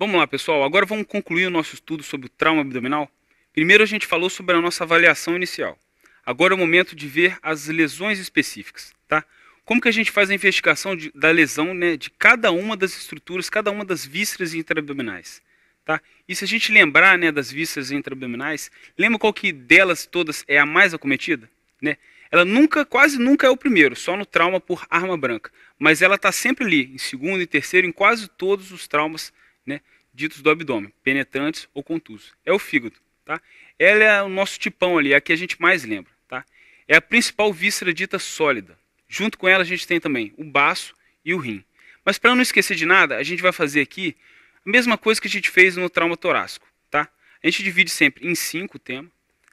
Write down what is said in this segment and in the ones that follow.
Vamos lá, pessoal. Agora vamos concluir o nosso estudo sobre o trauma abdominal. Primeiro a gente falou sobre a nossa avaliação inicial. Agora é o momento de ver as lesões específicas, tá? Como que a gente faz a investigação da lesão, né, de cada uma das estruturas, cada uma das vísceras intraabdominais, tá? E se a gente lembrar, né, das vísceras intraabdominais, lembra qual que delas todas é a mais acometida, né? Ela nunca, quase nunca é o primeiro, só no trauma por arma branca, mas ela está sempre ali, em segundo e terceiro, em quase todos os traumas, né, ditos do abdômen, penetrantes ou contusos. É o fígado, tá? Ela é o nosso tipão ali, é a que a gente mais lembra, tá? É a principal víscera dita sólida. Junto com ela a gente tem também o baço e o rim. Mas para não esquecer de nada, a gente vai fazer aqui a mesma coisa que a gente fez no trauma torácico, tá? A gente divide sempre em 5 o tema,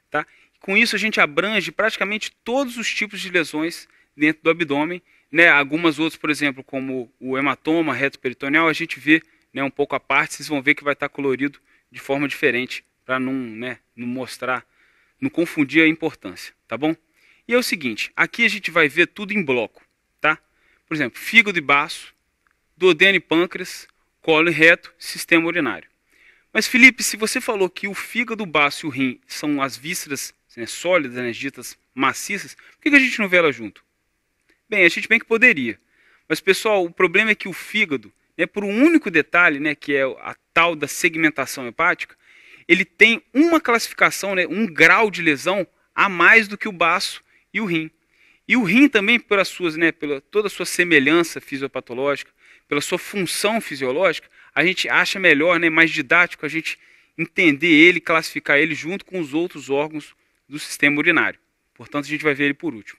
tá? Com isso a gente abrange praticamente todos os tipos de lesões dentro do abdômen, né? Algumas outras, por exemplo, como o hematoma retroperitoneal, a gente vê, né, um pouco à parte, vocês vão ver que vai estar colorido de forma diferente, para não, né, não mostrar, não confundir a importância, tá bom? E é o seguinte, aqui a gente vai ver tudo em bloco, tá? Por exemplo, fígado e baço, duodeno e pâncreas, colo e reto, sistema urinário. Mas Felipe, se você falou que o fígado, o baço e o rim são as vísceras, né, sólidas, né, ditas maciças, por que a gente não vê ela junto? Bem, a gente bem que poderia. Mas pessoal, o problema é que o fígado, né, por um único detalhe, né, que é a tal da segmentação hepática, ele tem uma classificação, né, um grau de lesão a mais do que o baço e o rim. E o rim também, pelas suas, né, pela toda a sua semelhança fisiopatológica, pela sua função fisiológica, a gente acha melhor, né, mais didático a gente entender ele, classificar ele junto com os outros órgãos do sistema urinário. Portanto, a gente vai ver ele por último.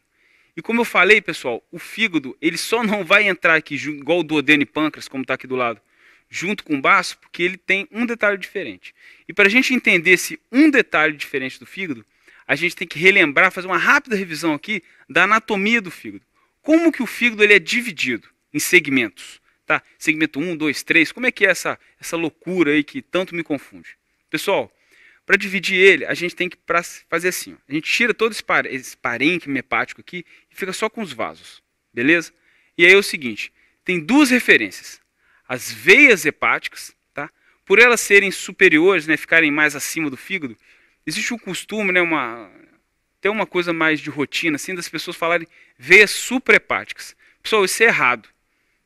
E como eu falei, pessoal, o fígado ele só não vai entrar aqui igual o duodeno e pâncreas, como está aqui do lado, junto com o baço, porque ele tem um detalhe diferente. E para a gente entender esse um detalhe diferente do fígado, a gente tem que relembrar, fazer uma rápida revisão aqui da anatomia do fígado. Como que o fígado ele é dividido em segmentos? Tá? Segmento 1, 2, 3, como é que é essa loucura aí que tanto me confunde? Pessoal, para dividir ele, a gente tem que fazer assim. Ó. A gente tira todo esse parênquima hepático aqui e fica só com os vasos. Beleza? E aí é o seguinte, tem duas referências. As veias hepáticas, tá? Por elas serem superiores, né, ficarem mais acima do fígado, existe um costume, né, tem uma coisa mais de rotina, assim, das pessoas falarem veias suprahepáticas. Pessoal, isso é errado,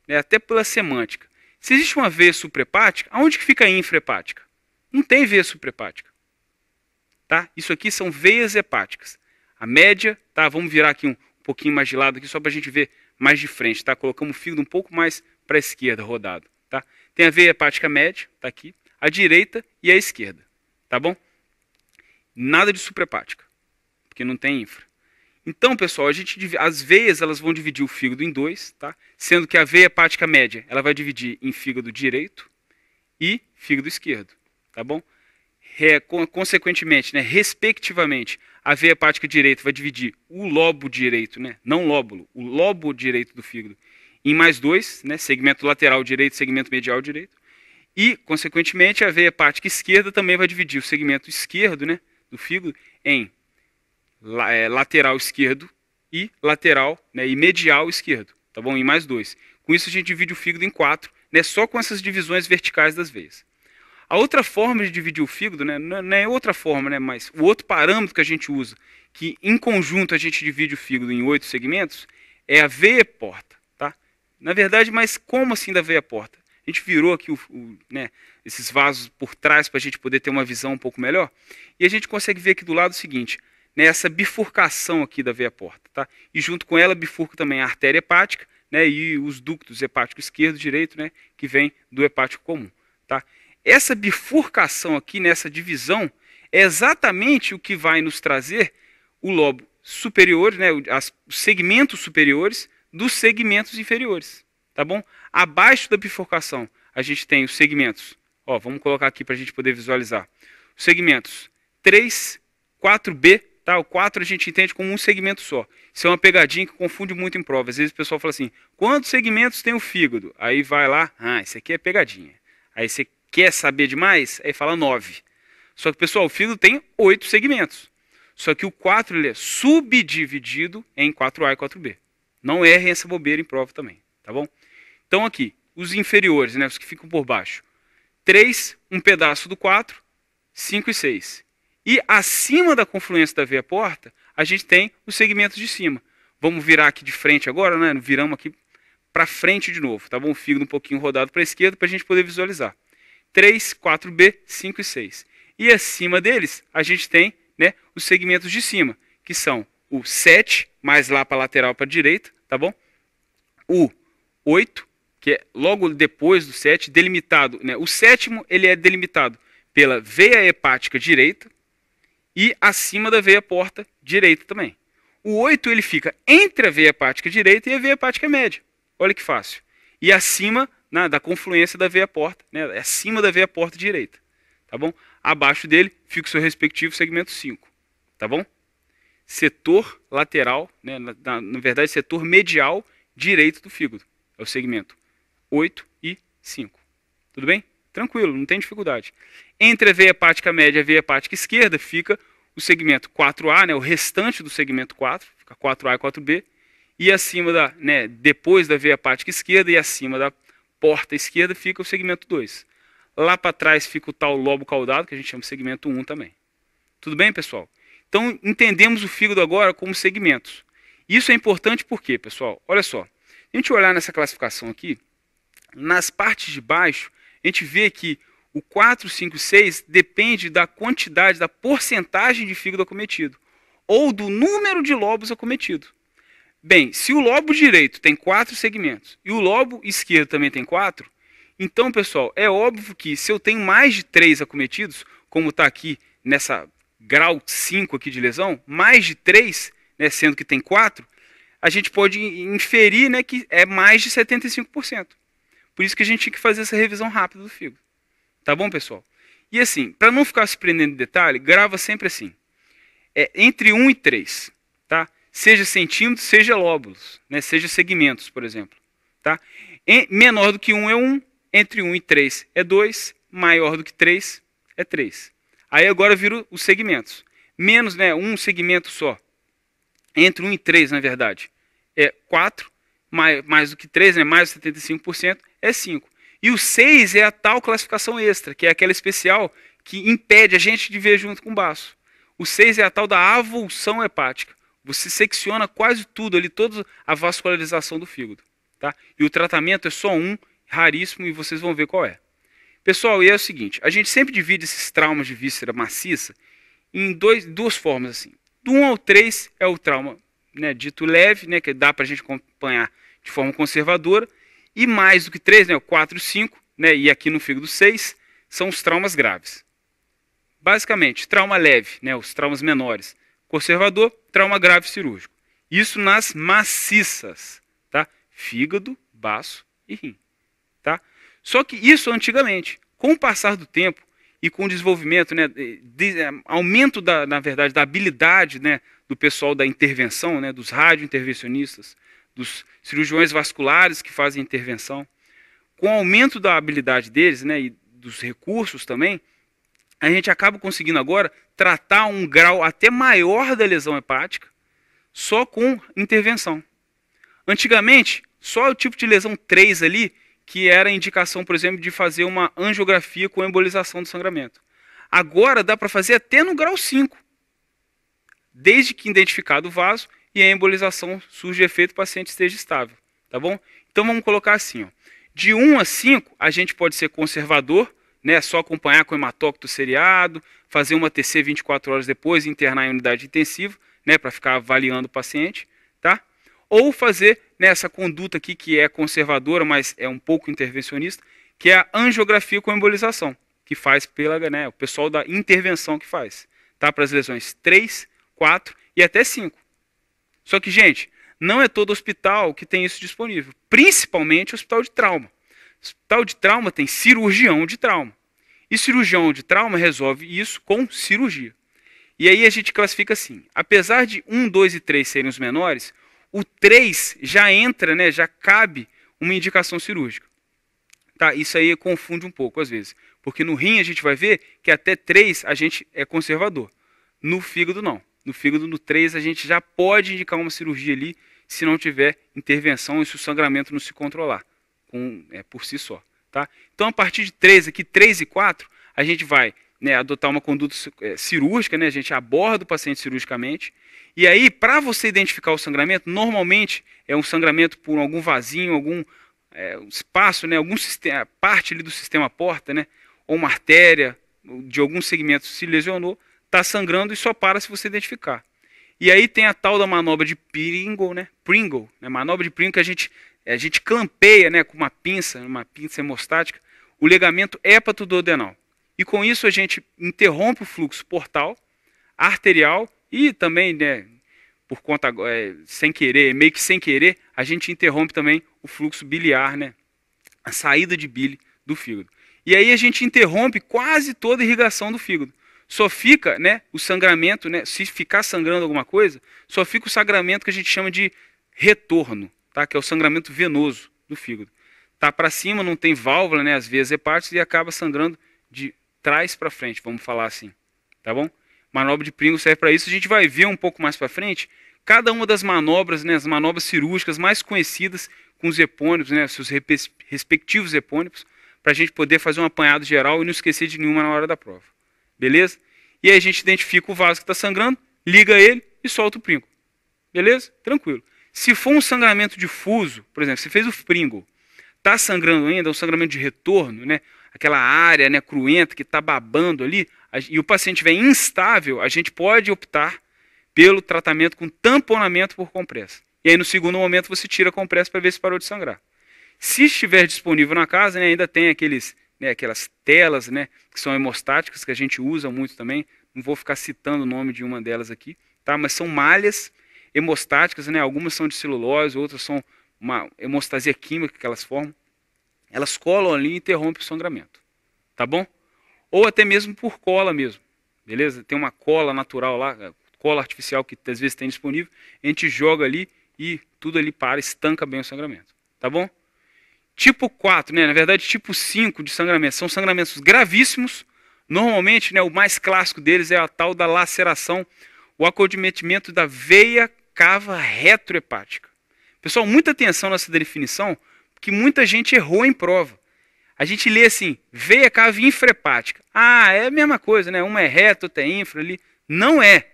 né, até pela semântica. Se existe uma veia suprahepática, aonde que fica a infrahepática? Não tem veia suprahepática. Tá? Isso aqui são veias hepáticas. A média, tá? Vamos virar aqui um pouquinho mais de lado aqui, só para a gente ver mais de frente. Tá? Colocamos o fígado um pouco mais para a esquerda, rodado. Tá? Tem a veia hepática média, tá aqui, a direita e a esquerda. Tá bom? Nada de suprahepática, porque não tem infra. Então, pessoal, as veias elas vão dividir o fígado em dois, tá? Sendo que a veia hepática média ela vai dividir em fígado direito e fígado esquerdo. Tá bom? Consequentemente, né, respectivamente, a veia hepática direita vai dividir o lobo direito, né, não lóbulo, o lobo direito do fígado, em mais dois, né, segmento lateral direito, segmento medial direito, e, consequentemente, a veia hepática esquerda também vai dividir o segmento esquerdo, né, do fígado em lateral esquerdo e lateral, né, e medial esquerdo, tá bom? Em mais dois. Com isso a gente divide o fígado em 4, né, só com essas divisões verticais das veias. A outra forma de dividir o fígado, né, não é outra forma, né, mas o outro parâmetro que a gente usa, que em conjunto a gente divide o fígado em 8 segmentos, é a veia porta. Tá? Na verdade, mas como assim da veia porta? A gente virou aqui né, esses vasos por trás para a gente poder ter uma visão um pouco melhor. E a gente consegue ver aqui do lado o seguinte, né, essa bifurcação aqui da veia porta. Tá? E junto com ela bifurca também a artéria hepática, né, e os ductos hepático esquerdo e direito, né, que vem do hepático comum. Tá? Essa bifurcação aqui, nessa divisão, é exatamente o que vai nos trazer o lobo superior, né, os segmentos superiores dos segmentos inferiores. Tá bom? Abaixo da bifurcação, a gente tem os segmentos. Ó, vamos colocar aqui para a gente poder visualizar. Os segmentos 3, 4B. Tá? O 4 a gente entende como um segmento só. Isso é uma pegadinha que confunde muito em prova. Às vezes o pessoal fala assim, quantos segmentos tem o fígado? Aí vai lá, isso aqui é pegadinha. Aí você quer saber demais? Aí fala 9. Só que, pessoal, o fígado tem 8 segmentos. Só que o 4 ele é subdividido em 4A e 4B. Não errem essa bobeira em prova também, tá bom? Então aqui, os inferiores, né, os que ficam por baixo. 3, um pedaço do 4, 5 e 6. E acima da confluência da veia porta, a gente tem os segmentos de cima. Vamos virar aqui de frente agora, né? Viramos aqui para frente de novo, tá bom? O fígado um pouquinho rodado para a esquerda para a gente poder visualizar. 3, 4B, 5 e 6. E acima deles, a gente tem, né, os segmentos de cima, que são o 7, mais lá para a lateral para a direita, tá bom? O 8, que é logo depois do 7, delimitado, né? O sétimo, ele é delimitado pela veia hepática direita e acima da veia porta direita também. O 8, ele fica entre a veia hepática direita e a veia hepática média. Olha que fácil. E acima, né, da confluência da veia porta, né, acima da veia porta direita. Tá bom? Abaixo dele fica o seu respectivo segmento 5. Tá bom? Setor lateral, né, na verdade, setor medial direito do fígado. É o segmento 8 e 5. Tudo bem? Tranquilo, não tem dificuldade. Entre a veia hepática média e a veia hepática esquerda fica o segmento 4A, né, o restante do segmento 4, fica 4A e 4B. E acima da, né, depois da veia hepática esquerda e acima da porta esquerda fica o segmento 2. Lá para trás fica o tal lobo caudado, que a gente chama de segmento 1 também. Tudo bem, pessoal? Então, entendemos o fígado agora como segmentos. Isso é importante porque, pessoal, olha só. Se a gente olhar nessa classificação aqui, nas partes de baixo, a gente vê que o 4, 5 e 6 depende da quantidade, da porcentagem de fígado acometido, ou do número de lobos acometido. Bem, se o lobo direito tem 4 segmentos e o lobo esquerdo também tem 4, então, pessoal, é óbvio que se eu tenho mais de 3 acometidos, como está aqui nessa grau 5 aqui de lesão, mais de 3, né, sendo que tem 4, a gente pode inferir, né, que é mais de 75%. Por isso que a gente tinha que fazer essa revisão rápida do fígado. Tá bom, pessoal? E assim, para não ficar se prendendo em detalhe, grava sempre assim. É entre 1 e 3, tá? Seja centímetros, seja lóbulos, né? Seja segmentos, por exemplo. Tá? Menor do que 1 é 1, entre 1 e 3 é 2, maior do que 3 é 3. Aí agora vira os segmentos. Menos, né, um segmento só. Entre 1 e 3, na verdade, é 4, mais do que 3, né, mais de 75%, é 5. E o 6 é a tal classificação extra, que é aquela especial que impede a gente de ver junto com o baço. O 6 é a tal da avulsão hepática. Você secciona quase tudo ali, toda a vascularização do fígado. Tá? E o tratamento é só um, raríssimo, e vocês vão ver qual é. Pessoal, e é o seguinte, a gente sempre divide esses traumas de víscera maciça em duas formas. Assim. Do 1 ao 3 é o trauma, né, dito leve, né, que dá para a gente acompanhar de forma conservadora, e mais do que 3, né, o 4 e 5, né, e aqui no fígado 6, são os traumas graves. Basicamente, trauma leve, né, os traumas menores, conservador, trauma grave cirúrgico. Isso nas maciças, tá? Fígado, baço e rim, tá? Só que isso antigamente, com o passar do tempo e com o desenvolvimento, né, aumento na verdade, da habilidade, né, do pessoal da intervenção, né, dos radiointervencionistas, dos cirurgiões vasculares que fazem intervenção, com o aumento da habilidade deles, né, e dos recursos também, a gente acaba conseguindo agora tratar um grau até maior da lesão hepática só com intervenção. Antigamente, só o tipo de lesão 3 ali, que era a indicação, por exemplo, de fazer uma angiografia com embolização do sangramento. Agora dá para fazer até no grau 5, desde que identificado o vaso e a embolização surge efeito, o paciente esteja estável. Tá bom? Então vamos colocar assim, ó. De 1 a 5, a gente pode ser conservador, né, só acompanhar com hematócito seriado, fazer uma TC 24 horas depois e internar em unidade intensiva, né, para ficar avaliando o paciente, tá? Ou fazer nessa conduta aqui que é conservadora, mas é um pouco intervencionista, que é a angiografia com embolização, que faz pela, né, o pessoal da intervenção que faz, tá? Para as lesões 3, 4 e até 5. Só que, gente, não é todo hospital que tem isso disponível, principalmente o hospital de trauma. Hospital de trauma tem cirurgião de trauma. E cirurgião de trauma resolve isso com cirurgia. E aí a gente classifica assim. Apesar de 1, 2 e 3 serem os menores, o 3 já entra, né, já cabe uma indicação cirúrgica. Tá? Isso aí confunde um pouco às vezes. Porque no rim a gente vai ver que até 3 a gente é conservador. No fígado não. No fígado, no 3, a gente já pode indicar uma cirurgia ali se não tiver intervenção e se o sangramento não se controlar. Por si só, tá? Então, a partir de 3 aqui, 3 e 4, a gente vai, né, adotar uma conduta cirúrgica, né? A gente aborda o paciente cirurgicamente. E aí, para você identificar o sangramento, normalmente é um sangramento por algum vasinho, algum espaço, né? Algum sistema, parte ali do sistema porta, né? Ou uma artéria de algum segmento se lesionou, está sangrando e só para se você identificar. E aí tem a tal da manobra de Pringle, né? Pringle, né? Manobra de Pringle que a gente clampeia, né, com uma pinça hemostática, o ligamento hepatoduodenal. E com isso a gente interrompe o fluxo portal, arterial e também, né, por conta, sem querer, meio que sem querer, a gente interrompe também o fluxo biliar, né, a saída de bile do fígado. E aí a gente interrompe quase toda a irrigação do fígado. Só fica, né, o sangramento, né, se ficar sangrando alguma coisa, só fica o sangramento que a gente chama de retorno, tá, que é o sangramento venoso do fígado. Tá para cima, não tem válvula, né, as veias hepáticas, e acaba sangrando de trás para frente, vamos falar assim, tá bom? Manobra de Pringle serve para isso. A gente vai ver um pouco mais para frente cada uma das manobras, né, as manobras cirúrgicas mais conhecidas com os epônimos, né, seus respectivos epônimos, para a gente poder fazer um apanhado geral e não esquecer de nenhuma na hora da prova. Beleza? E aí a gente identifica o vaso que está sangrando, liga ele e solta o Pringle. Beleza? Tranquilo. Se for um sangramento difuso, por exemplo, você fez o Pringle, está sangrando ainda, um sangramento de retorno, né, aquela área, né, cruenta que está babando ali, e o paciente estiver instável, a gente pode optar pelo tratamento com tamponamento por compressa. E aí no segundo momento você tira a compressa para ver se parou de sangrar. Se estiver disponível na casa, né, ainda tem aquelas telas, né, que são hemostáticas, que a gente usa muito também. Não vou ficar citando o nome de uma delas aqui, tá? Mas são malhas hemostáticas, né? Algumas são de celulose, outras são uma hemostasia química que elas formam. Elas colam ali e interrompem o sangramento, tá bom? Ou até mesmo por cola mesmo, beleza? Tem uma cola natural lá, cola artificial que às vezes tem disponível, a gente joga ali e tudo ali para, estanca bem o sangramento, tá bom? Tipo 4, né? Na verdade tipo 5 de sangramento, são sangramentos gravíssimos. Normalmente, né, o mais clássico deles é a tal da laceração, o acometimento da veia cava retrohepática. Pessoal, muita atenção nessa definição, porque muita gente errou em prova. A gente lê assim, veia cava infrahepática. Ah, é a mesma coisa, né? Uma é reto, outra é infra ali. Não é.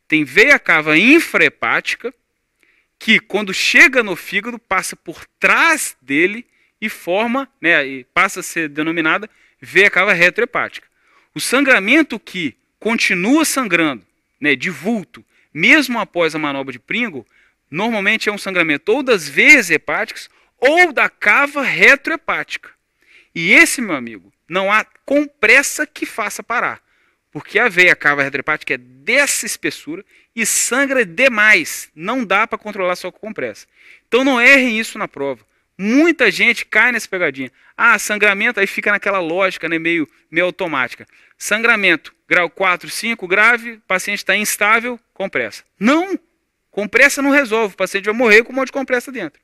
Tem veia cava infrahepática, que quando chega no fígado, passa por trás dele e forma, né, e passa a ser denominada veia cava retrohepática. O sangramento que continua sangrando, né, de vulto, mesmo após a manobra de Pringle, normalmente é um sangramento ou das veias hepáticas ou da cava retrohepática. E esse, meu amigo, não há compressa que faça parar, porque a veia cava retrohepática é dessa espessura e sangra demais, não dá para controlar só com compressa. Então não errem isso na prova. Muita gente cai nessa pegadinha. Ah, sangramento, aí fica naquela lógica, né, meio automática. Sangramento, grau 4, 5, grave, paciente está instável, compressa. Não! Compressa não resolve, o paciente vai morrer com um monte de compressa dentro.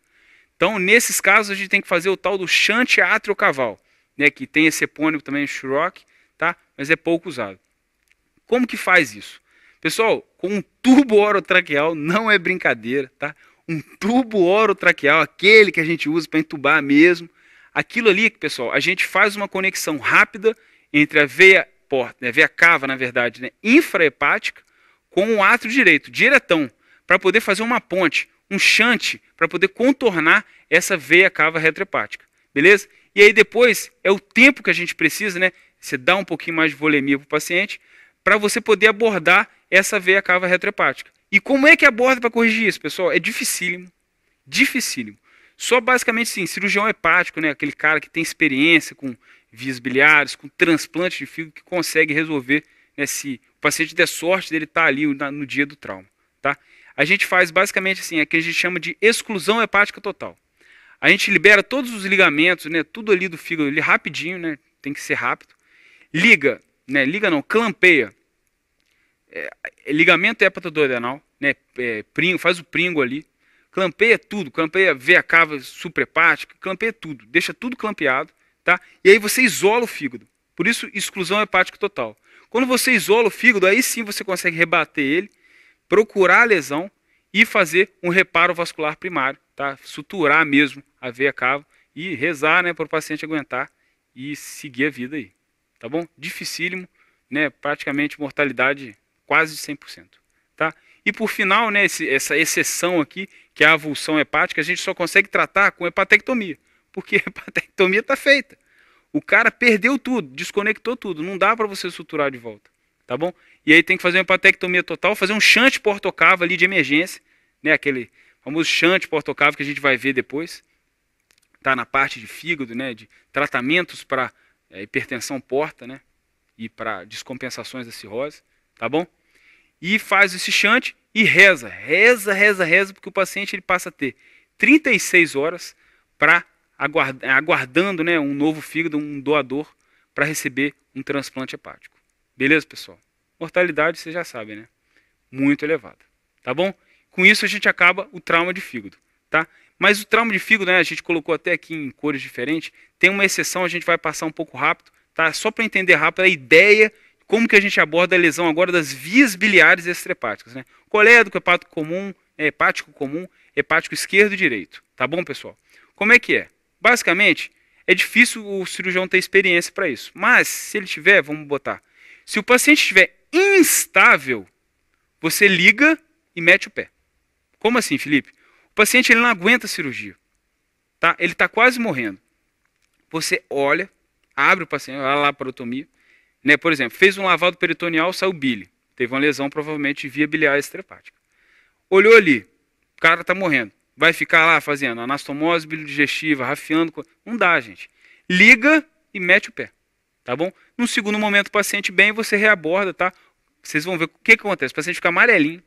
Então, nesses casos, a gente tem que fazer o tal do shunt atriocaval, né, que tem esse epônimo também, Shrock, tá? Mas é pouco usado. Como que faz isso? Pessoal, com um tubo orotraqueal, não é brincadeira, tá? Um tubo orotraqueal, aquele que a gente usa para entubar mesmo. Aquilo ali, pessoal, a gente faz uma conexão rápida entre a veia porta, né, veia cava, na verdade, né, infrahepática, com o átrio direito, diretão, para poder fazer uma ponte, um shunt, para poder contornar essa veia cava retrohepática, beleza? E aí depois é o tempo que a gente precisa, né? Você dá um pouquinho mais de volemia para o paciente, para você poder abordar essa veia cava retrohepática. E como é que aborda para corrigir isso, pessoal? É dificílimo, dificílimo. Só basicamente sim, cirurgião hepático, né? Aquele cara que tem experiência com vias biliares, com transplante de fígado, que consegue resolver, né, se o paciente der sorte dele estar ali no dia do trauma, tá? A gente faz basicamente assim, é que a gente chama de exclusão hepática total. A gente libera todos os ligamentos, né, tudo ali do fígado, ali rapidinho, né, tem que ser rápido. Liga, né, liga não, clampeia. Ligamento hepatoduodenal, né, faz o Pringle ali. Clampeia tudo, clampeia veia cava suprahepática, clampeia tudo, deixa tudo clampeado, tá? E aí você isola o fígado. Por isso, exclusão hepática total. Quando você isola o fígado, aí sim você consegue rebater ele, procurar a lesão e fazer um reparo vascular primário, tá? Suturar mesmo a veia cava e rezar, né, para o paciente aguentar e seguir a vida aí, tá bom? Dificílimo, né? Praticamente mortalidade quase 100%, tá? E por final, né, essa exceção aqui, que é a avulsão hepática, a gente só consegue tratar com hepatectomia, porque a hepatectomia está feita. O cara perdeu tudo, desconectou tudo, não dá para você suturar de volta, tá bom? E aí tem que fazer uma hepatectomia total, fazer um shunt portocavo ali de emergência, né, aquele famoso shunt portocavo que a gente vai ver depois, tá na parte de fígado, né, de tratamentos para hipertensão porta, né, e para descompensações da cirrose, tá bom? E faz esse shunt e reza, porque o paciente ele passa a ter 36 horas para aguardando, né, um novo fígado, um doador para receber um transplante hepático. Beleza, pessoal? Mortalidade, vocês já sabem, né? Muito elevada, tá bom? Com isso a gente acaba o trauma de fígado, tá? Mas o trauma de fígado, né, a gente colocou até aqui em cores diferentes, tem uma exceção, a gente vai passar um pouco rápido, tá? Só para entender rápido a ideia, como que a gente aborda a lesão agora das vias biliares extrahepáticas, né? Colédoco, hepático comum, hepático esquerdo e direito, tá bom, pessoal? Como é que é? Basicamente, é difícil o cirurgião ter experiência para isso, mas se ele tiver, vamos botar, se o paciente estiver instável, você liga e mete o pé. Como assim, Felipe? O paciente ele não aguenta a cirurgia, tá? Ele está quase morrendo. Você olha, abre o paciente, olha lá a laparotomia, né? Por exemplo, fez um lavado peritoneal, saiu bile. Teve uma lesão provavelmente de via biliar extrahepática. Olhou ali, o cara está morrendo. Vai ficar lá fazendo anastomose bilodigestiva, rafiando. Não dá, gente. Liga e mete o pé, tá bom? No segundo momento, o paciente bem, você reaborda, tá? Vocês vão ver o que acontece. O paciente fica amarelinho.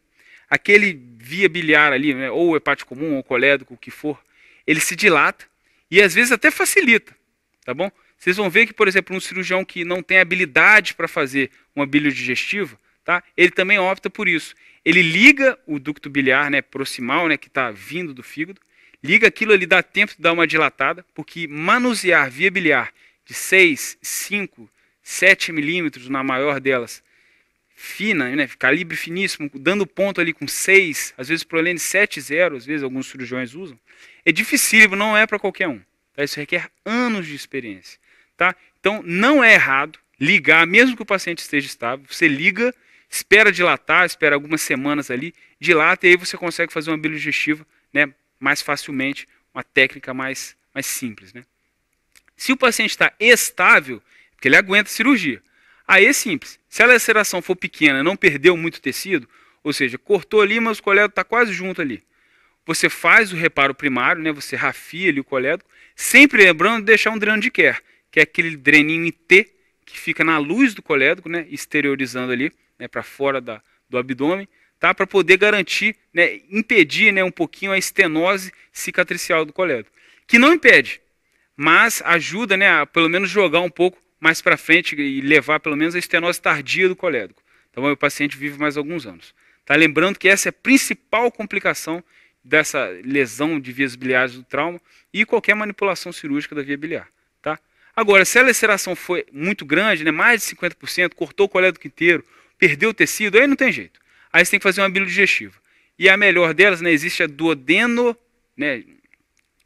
Aquele via biliar ali, né, ou hepático comum, ou colédoco, o que for, ele se dilata e às vezes até facilita, tá bom? Vocês vão ver que, por exemplo, um cirurgião que não tem habilidade para fazer uma bilodigestiva, tá? Ele também opta por isso. Ele liga o ducto biliar, né, proximal, né, que está vindo do fígado, liga aquilo ali, dá tempo de dar uma dilatada, porque manusear via biliar de 6, 5, 7 milímetros na maior delas, fina, né, calibre finíssimo, dando ponto ali com 6, às vezes prolene 7,0, às vezes alguns cirurgiões usam, é dificílimo, não é para qualquer um. Tá? Isso requer anos de experiência. Tá? Então, não é errado ligar, mesmo que o paciente esteja estável, você liga, espera dilatar, espera algumas semanas ali, dilata e aí você consegue fazer uma bilodigestiva, né, mais facilmente, uma técnica mais simples. Né? Se o paciente está estável, porque ele aguenta a cirurgia, aí é simples. Se a laceração for pequena, não perdeu muito tecido, ou seja, cortou ali, mas o colédoco está quase junto ali. Você faz o reparo primário, né, você rafia ali o colédoco, sempre lembrando de deixar um dreno de Kerr, que é aquele dreninho em T, que fica na luz do colédoco, né, exteriorizando ali, né, para fora do abdômen, tá, para poder garantir, né, impedir, né, um pouquinho a estenose cicatricial do colédoco. Que não impede, mas ajuda, né, a pelo menos jogar um pouco mais para frente e levar pelo menos a estenose tardia do colédoco. Então o paciente vive mais alguns anos. Tá? Lembrando que essa é a principal complicação dessa lesão de vias biliares do trauma e qualquer manipulação cirúrgica da via biliar. Tá? Agora, se a laceração foi muito grande, né, mais de 50%, cortou o colédoco inteiro, perdeu o tecido, aí não tem jeito. Aí você tem que fazer uma bilodigestiva. E a melhor delas, né, existe a duodeno, né,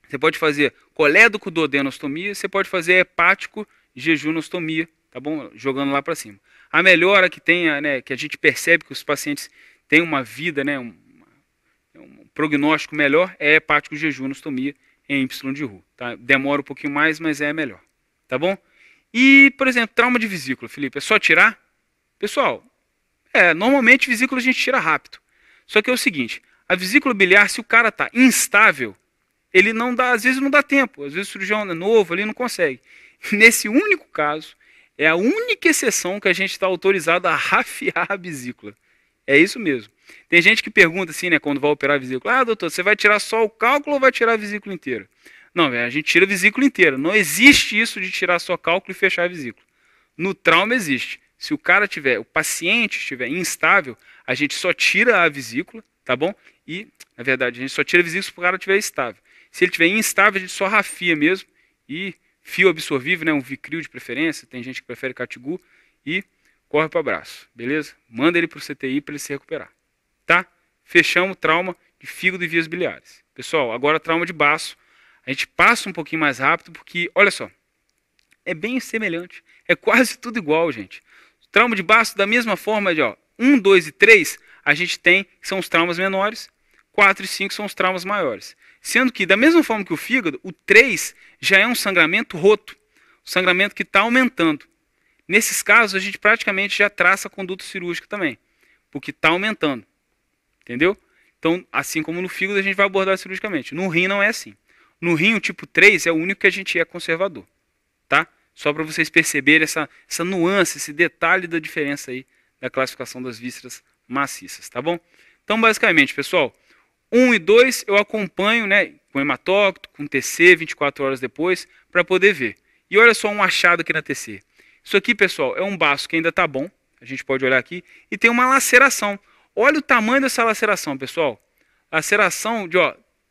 você pode fazer colédoco duodenostomia, você pode fazer hepático jejunostomia, tá bom? Jogando lá para cima. A melhora que tem, né, que a gente percebe que os pacientes têm uma vida, né, um prognóstico melhor é hepático jejunostomia em Y de Roux, tá? Demora um pouquinho mais, mas é melhor, tá bom? E, por exemplo, trauma de vesícula, Felipe, é só tirar? Pessoal, normalmente vesícula a gente tira rápido. Só que é o seguinte, a vesícula biliar, se o cara tá instável, ele não dá, às vezes não dá tempo, às vezes o cirurgião é novo, ele não consegue. Nesse único caso, é a única exceção que a gente está autorizado a rafiar a vesícula. É isso mesmo. Tem gente que pergunta assim, né, quando vai operar a vesícula, ah, doutor, você vai tirar só o cálculo ou vai tirar a vesícula inteira? Não, a gente tira a vesícula inteira. Não existe isso de tirar só cálculo e fechar a vesícula. No trauma existe. Se o paciente estiver instável, a gente só tira a vesícula, tá bom? E, na verdade, a gente só tira a vesícula se o cara estiver estável. Se ele estiver instável, a gente só rafia mesmo e fio absorvível, né, um Vicryl de preferência, tem gente que prefere Catigu, e corre para o abraço, beleza? Manda ele para o CTI para ele se recuperar, tá? Fechamos o trauma de fígado e vias biliares. Pessoal, agora trauma de baço, a gente passa um pouquinho mais rápido, porque, olha só, É bem semelhante. É quase tudo igual, gente. Trauma de baço, da mesma forma de 1, 2 e 3, a gente tem, que são os traumas menores, 4 e 5 são os traumas maiores. Sendo que, da mesma forma que o fígado, o 3 já é um sangramento roto, um sangramento que está aumentando. Nesses casos, a gente praticamente já traça a conduta cirúrgica também, porque está aumentando. Entendeu? Então, assim como no fígado, a gente vai abordar cirurgicamente. No rim não é assim. No rim, o tipo 3 é o único que a gente é conservador. Tá? Só para vocês perceberem essa nuance, esse detalhe da diferença aí da classificação das vísceras maciças, tá bom? Então, basicamente, pessoal, 1 e 2 eu acompanho, né, com hematócito, com TC, 24 horas depois, para poder ver. E olha só um achado aqui na TC. Isso aqui, pessoal, é um baço que ainda está bom, a gente pode olhar aqui, e tem uma laceração. Olha o tamanho dessa laceração, pessoal. Laceração de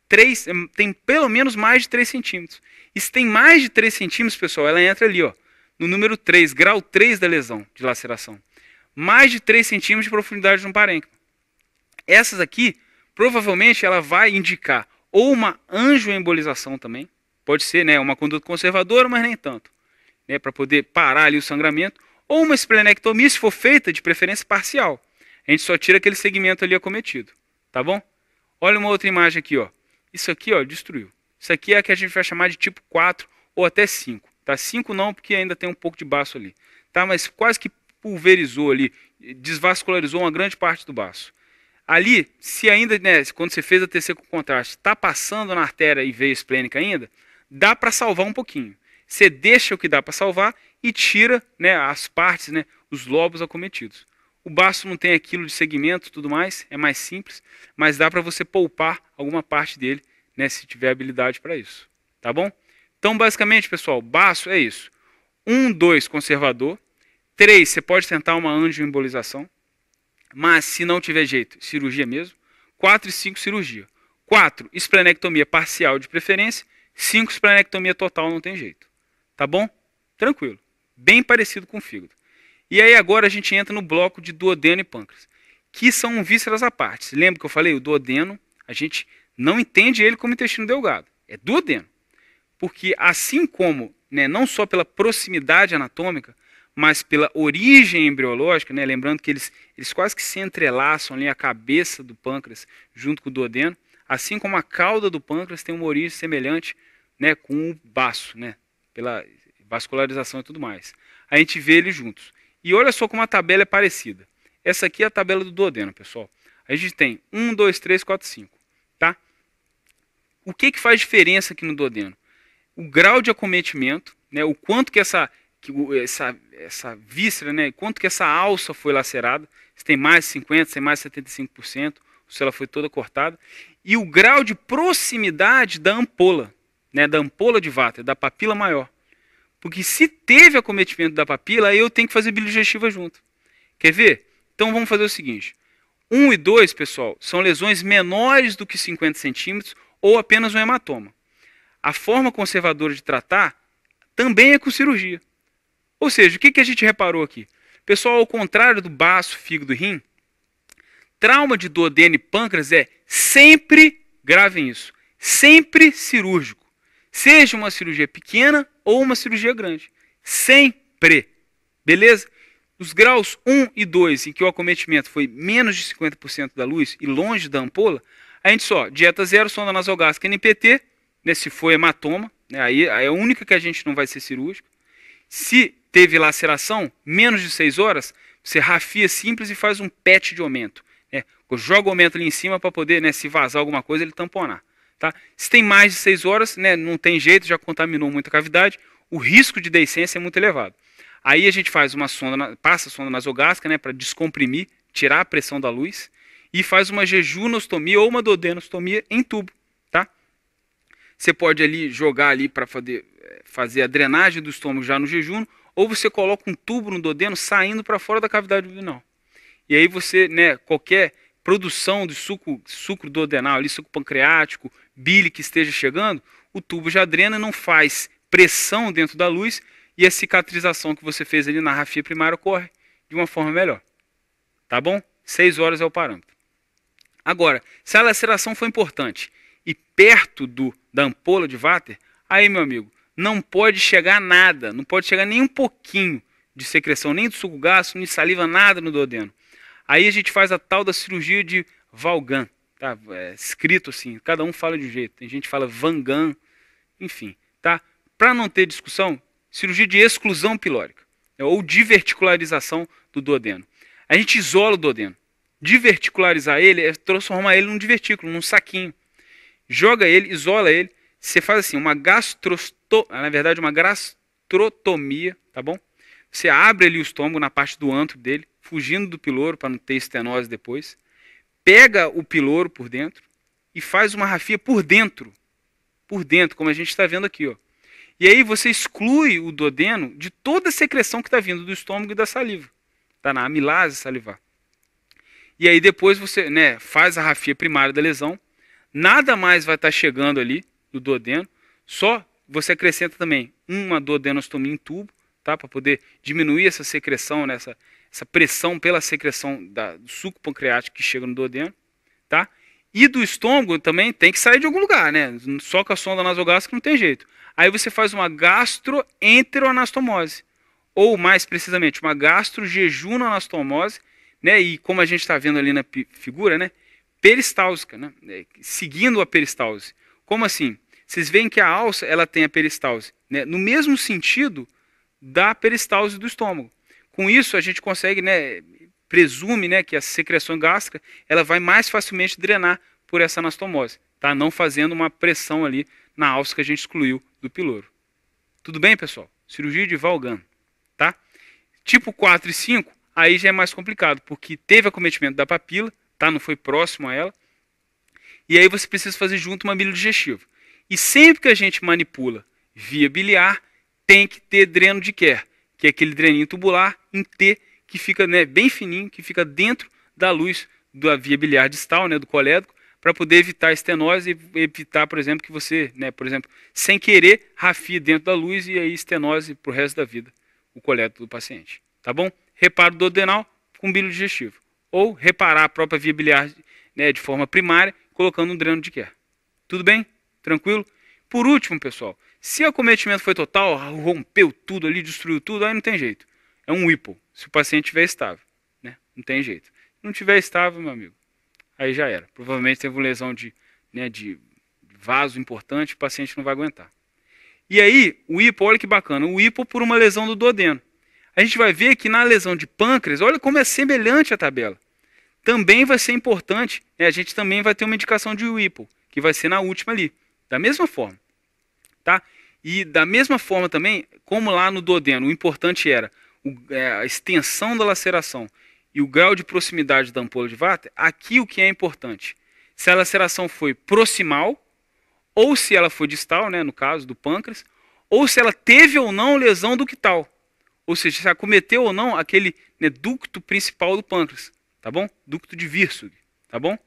3, tem pelo menos mais de 3 centímetros. E se tem mais de 3 centímetros, pessoal, ela entra ali, no número 3, grau 3 da lesão de laceração. Mais de 3 centímetros de profundidade no parênquima. Essas aqui, provavelmente, ela vai indicar ou uma angioembolização também, pode ser, né, uma conduta conservadora, mas nem tanto, né, para poder parar ali o sangramento, ou uma esplenectomia, se for feita, de preferência parcial. A gente só tira aquele segmento ali acometido, tá bom? Olha uma outra imagem aqui, Isso aqui, destruiu. Isso aqui é a que a gente vai chamar de tipo 4 ou até 5. Tá? 5 não, porque ainda tem um pouco de baço ali. Tá? Mas quase que pulverizou ali, desvascularizou uma grande parte do baço. Ali, se ainda, né, quando você fez a TC com contraste, está passando na artéria e veia esplênica ainda, dá para salvar um pouquinho. Você deixa o que dá para salvar e tira, né, as partes, né, os lobos acometidos. O baço não tem aquilo de segmento e tudo mais, é mais simples, mas dá para você poupar alguma parte dele, né, se tiver habilidade para isso. Tá bom? Então, basicamente, pessoal, baço é isso. 1, 2, conservador. 3, você pode tentar uma angioembolização. Mas, se não tiver jeito, cirurgia mesmo. 4 e 5, cirurgia. 4, esplenectomia parcial de preferência. 5, esplenectomia total, não tem jeito. Tá bom? Tranquilo. Bem parecido com o fígado. E aí agora a gente entra no bloco de duodeno e pâncreas, que são vísceras à parte. Lembra que eu falei? O duodeno, a gente não entende ele como intestino delgado. É duodeno. Porque assim como, né, não só pela proximidade anatômica, mas pela origem embriológica, né, lembrando que eles quase que se entrelaçam ali a cabeça do pâncreas junto com o duodeno, assim como a cauda do pâncreas tem uma origem semelhante, né, com o baço, né, pela vascularização e tudo mais. A gente vê eles juntos. E olha só como a tabela é parecida. Essa aqui é a tabela do duodeno, pessoal. A gente tem 1, 2, 3, 4, 5. Tá? O que faz diferença aqui no duodeno? O grau de acometimento, né, o quanto que essa víscera, né, quanto que essa alça foi lacerada, se tem mais de 50%, se tem mais de 75%, se ela foi toda cortada, e o grau de proximidade da ampola, né, da ampola de Vater, da papila maior. Porque se teve acometimento da papila, aí eu tenho que fazer biligestiva junto. Quer ver? Então vamos fazer o seguinte. 1 e 2, pessoal, são lesões menores do que 50 centímetros ou apenas um hematoma. A forma conservadora de tratar também é com cirurgia. Ou seja, o que a gente reparou aqui? Pessoal, ao contrário do baço, fígado e rim, trauma de duodeno e pâncreas é sempre, gravem isso, sempre cirúrgico. Seja uma cirurgia pequena ou uma cirurgia grande. Sempre. Beleza? Os graus 1 e 2, em que o acometimento foi menos de 50% da luz e longe da ampola, a gente só, dieta zero, sonda nasogástrica NPT, né, se for hematoma, né, aí é a única que a gente não vai ser cirúrgico. Se teve laceração, menos de 6 horas, você rafia simples e faz um PET de aumento. Né, joga o aumento ali em cima para poder, né, se vazar alguma coisa, ele tamponar. Tá? Se tem mais de 6 horas, né, não tem jeito, já contaminou muita cavidade, o risco de deiscência é muito elevado. Aí a gente faz uma sonda, passa a sonda nasogástrica, né, para descomprimir, tirar a pressão da luz, e faz uma jejunostomia ou uma duodenostomia em tubo. Tá? Você pode ali jogar ali para fazer a drenagem do estômago já no jejum, ou você coloca um tubo no duodeno saindo para fora da cavidade abdominal. E aí você, né, qualquer produção de suco duodenal, ali, suco pancreático, bile que esteja chegando, o tubo já drena, não faz pressão dentro da luz e a cicatrização que você fez ali na rafia primária ocorre de uma forma melhor. Tá bom? 6 horas é o parâmetro. Agora, se a laceração for importante e perto da ampola de Vater, aí, meu amigo, não pode chegar nada, não pode chegar nem um pouquinho de secreção, nem do suco gástrico, nem saliva, nada no duodeno. Aí a gente faz a tal da cirurgia de Vaughan, tá? É escrito assim, cada um fala de um jeito. Tem gente que fala Van Gan, enfim, tá? Para não ter discussão, cirurgia de exclusão pilórica, ou diverticularização do duodeno. A gente isola o duodeno. Diverticularizar ele é transformar ele num divertículo, num saquinho. Joga ele, isola ele. Você faz assim, uma gastrotomia, tá bom? Você abre ali o estômago na parte do antro dele, fugindo do piloro para não ter estenose depois. Pega o piloro por dentro e faz uma rafia por dentro, como a gente está vendo aqui, ó. E aí você exclui o duodeno de toda a secreção que está vindo do estômago e da saliva, tá? Na amilase salivar. E aí depois você, né, faz a rafia primária da lesão, nada mais vai estar chegando ali do duodeno, só você acrescenta também uma duodenostomia em tubo, tá, para poder diminuir essa secreção, né, essa pressão pela secreção do suco pancreático que chega no duodeno, tá? E do estômago também tem que sair de algum lugar, né? Só com a sonda nasogástrica não tem jeito. Aí você faz uma gastroenteroanastomose, ou mais precisamente, uma gastrojejunoanastomose, né? E como a gente está vendo ali na figura, né? Peristálsica, né? Seguindo a peristalse. Como assim? Vocês veem que a alça ela tem a peristalse, né? No mesmo sentido da peristalse do estômago. Com isso a gente consegue, né? Presume, né, que a secreção gástrica ela vai mais facilmente drenar por essa anastomose, tá? Não fazendo uma pressão ali na alça que a gente excluiu do piloro. Tudo bem, pessoal? Cirurgia de Vaughan, tá? Tipo 4 e 5, aí já é mais complicado, porque teve acometimento da papila, tá? Não foi próximo a ela. E aí você precisa fazer junto uma bile digestiva. E sempre que a gente manipula via biliar, tem que ter dreno de Kerr, que é aquele dreninho tubular em T, que fica, né, bem fininho, que fica dentro da luz da via biliar distal, né, do colédoco, para poder evitar a estenose e evitar, por exemplo, que você, né, por exemplo, sem querer, rafie dentro da luz e aí estenose para o resto da vida, o colédoco do paciente. Tá bom? Reparo duodenal com bile digestivo. Ou reparar a própria via biliar, né, de forma primária, colocando um dreno de Kerr. Tudo bem? Tranquilo? Por último, pessoal, se o acometimento foi total, rompeu tudo ali, destruiu tudo, aí não tem jeito. É um Whipple, se o paciente estiver estável, né? Não tem jeito. Se não estiver estável, meu amigo, aí já era. Provavelmente teve uma lesão de vaso importante, o paciente não vai aguentar. E aí, o Whipple, olha que bacana, o Whipple por uma lesão do duodeno. A gente vai ver que na lesão de pâncreas, olha como é semelhante a tabela. Também vai ser importante, né? A gente também vai ter uma indicação de Whipple, que vai ser na última ali, da mesma forma. Tá? E da mesma forma também, como lá no duodeno, o importante era a extensão da laceração e o grau de proximidade da ampola de Vater, aqui o que é importante, se a laceração foi proximal, ou se ela foi distal, né, no caso do pâncreas, ou se ela teve ou não lesão ductal, ou seja, se acometeu ou não aquele, né, ducto principal do pâncreas, tá bom? Ducto de Wirsug, tá bom?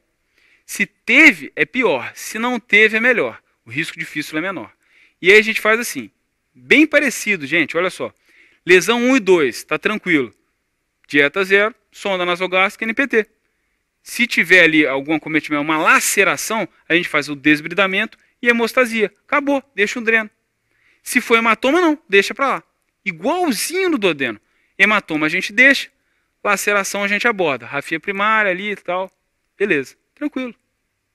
Se teve, é pior, se não teve, é melhor, o risco de fístula é menor. E aí a gente faz assim, bem parecido, gente, olha só. Lesão 1 e 2, tá tranquilo. Dieta 0, sonda nasogástrica, NPT. Se tiver ali algum acometimento, uma laceração, a gente faz o desbridamento e hemostasia. Acabou, deixa o dreno. Se for hematoma, não, deixa para lá. Igualzinho no duodeno. Hematoma a gente deixa, laceração a gente aborda. Rafia primária ali e tal. Beleza, tranquilo.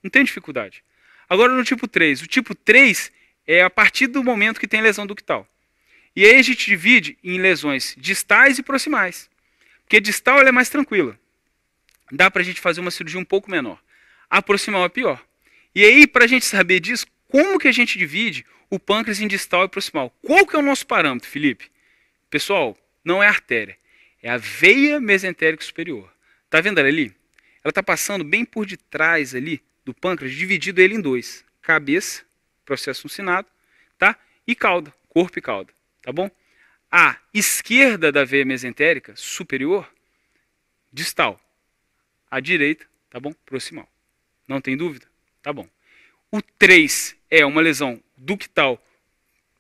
Não tem dificuldade. Agora no tipo 3. O tipo 3 é a partir do momento que tem lesão ductal. E aí a gente divide em lesões distais e proximais. Porque distal ela é mais tranquila. Dá para a gente fazer uma cirurgia um pouco menor. A proximal é pior. E aí, para a gente saber disso, como que a gente divide o pâncreas em distal e proximal? Qual que é o nosso parâmetro, Felipe? Pessoal, não é artéria. É a veia mesentérica superior. Tá vendo ela ali? Ela está passando bem por detrás ali do pâncreas, dividido ele em dois. Cabeça, processo uncinado, tá? E cauda, corpo e cauda. Tá bom? A esquerda da veia mesentérica superior, distal. A direita, tá bom? Proximal. Não tem dúvida? Tá bom. O 3 é uma lesão ductal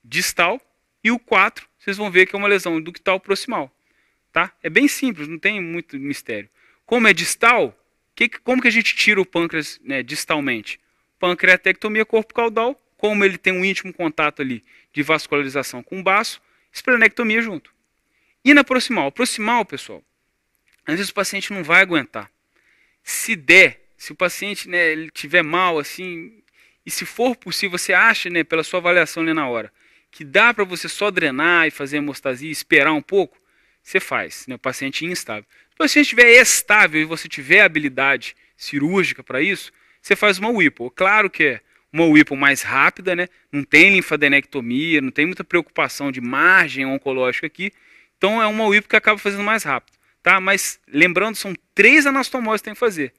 distal e o 4, vocês vão ver que é uma lesão ductal proximal. Tá? É bem simples, não tem muito mistério. Como é distal, como que a gente tira o pâncreas, né, distalmente? Pancreatectomia corpo caudal, como ele tem um íntimo contato ali de vascularização com o baço, esplenectomia junto. E na proximal? Proximal, pessoal, às vezes o paciente não vai aguentar. Se der, se o paciente, né, ele tiver mal, assim, e se for possível, você acha, né, pela sua avaliação ali na hora, que dá para você só drenar e fazer hemostasia e esperar um pouco, você faz, né, o paciente instável. Se o paciente estiver estável e você tiver habilidade cirúrgica para isso, você faz uma Whipple. Claro que é uma Whipple mais rápida, né, não tem linfadenectomia, não tem muita preocupação de margem oncológica aqui, então é uma Whipple que acaba fazendo mais rápido. Tá? Mas lembrando, são 3 anastomoses que tem que fazer.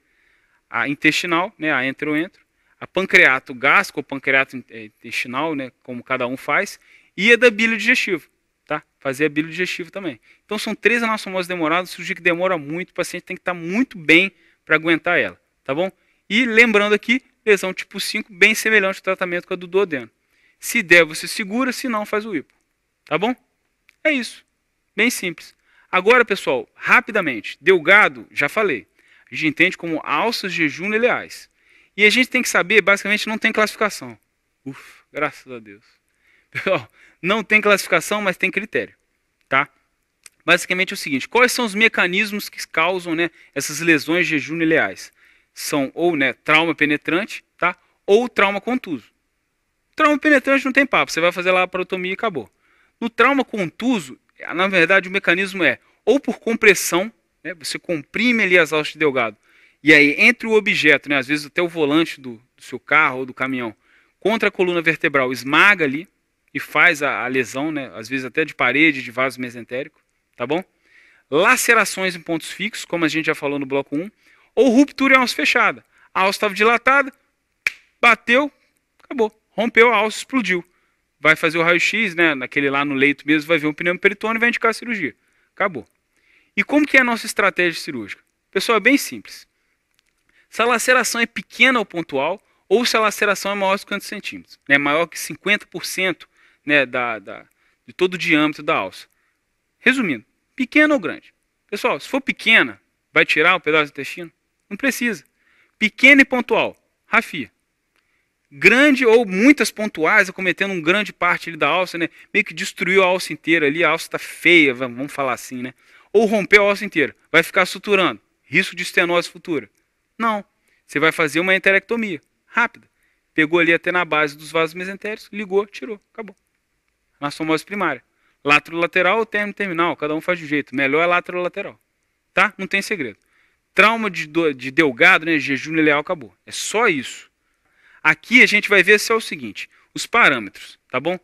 A intestinal, né, a entro-entro, a pancreato gástrico ou pancreato intestinal, né, como cada um faz, e a da bile digestiva, tá? Fazer a bile digestiva também. Então são 3 anastomoses demoradas, cirurgia que demora muito, o paciente tem que estar muito bem para aguentar ela, tá bom? E lembrando aqui, lesão tipo 5, bem semelhante ao tratamento com a do duodeno. Se der, você segura, se não, faz o hipo, tá bom? É isso, bem simples. Agora, pessoal, rapidamente, delgado, já falei, a gente entende como alças jejunio-ileais. E a gente tem que saber, basicamente, não tem classificação. Ufa, graças a Deus. Pessoal, não tem classificação, mas tem critério, tá? Basicamente é o seguinte, quais são os mecanismos que causam, né, essas lesões jejunio-ileais? São ou, né, trauma penetrante, tá? Ou trauma contuso. Trauma penetrante não tem papo, você vai fazer lá a parotomia e acabou. No trauma contuso, na verdade, o mecanismo é ou por compressão, né, você comprime ali as alças de delgado, e aí entre o objeto, né, às vezes até o volante do seu carro ou do caminhão, contra a coluna vertebral, esmaga ali e faz a lesão, né, às vezes até de parede, de vaso mesentérico, tá bom? Lacerações em pontos fixos, como a gente já falou no bloco 1, ou ruptura em alça fechada. A alça estava dilatada, bateu, acabou, rompeu a alça, explodiu. Vai fazer o raio-x, né, naquele lá no leito mesmo, vai ver um pneumo peritônio e vai indicar a cirurgia. Acabou. E como que é a nossa estratégia cirúrgica? Pessoal, é bem simples. Se a laceração é pequena ou pontual, ou se a laceração é maior que 50 centímetros, né, maior que 50%, né, de todo o diâmetro da alça. Resumindo, pequena ou grande? Pessoal, se for pequena, vai tirar um pedaço do intestino? Não precisa. Pequena e pontual, rafia. Grande ou muitas pontuais, acometendo um grande parte ali da alça, né? Meio que destruiu a alça inteira ali, a alça está feia, vamos falar assim, né? Ou rompeu a alça inteira, vai ficar suturando, risco de estenose futura. Não, você vai fazer uma enterectomia, rápida. Pegou ali até na base dos vasos mesentéricos, ligou, tirou, acabou. Anastomose primária. Lateral ou término terminal, cada um faz de um jeito, melhor é lateral, tá? Não tem segredo. Trauma de delgado, né, jejum ileal, acabou. É só isso. Aqui a gente vai ver se é o seguinte, os parâmetros, tá bom?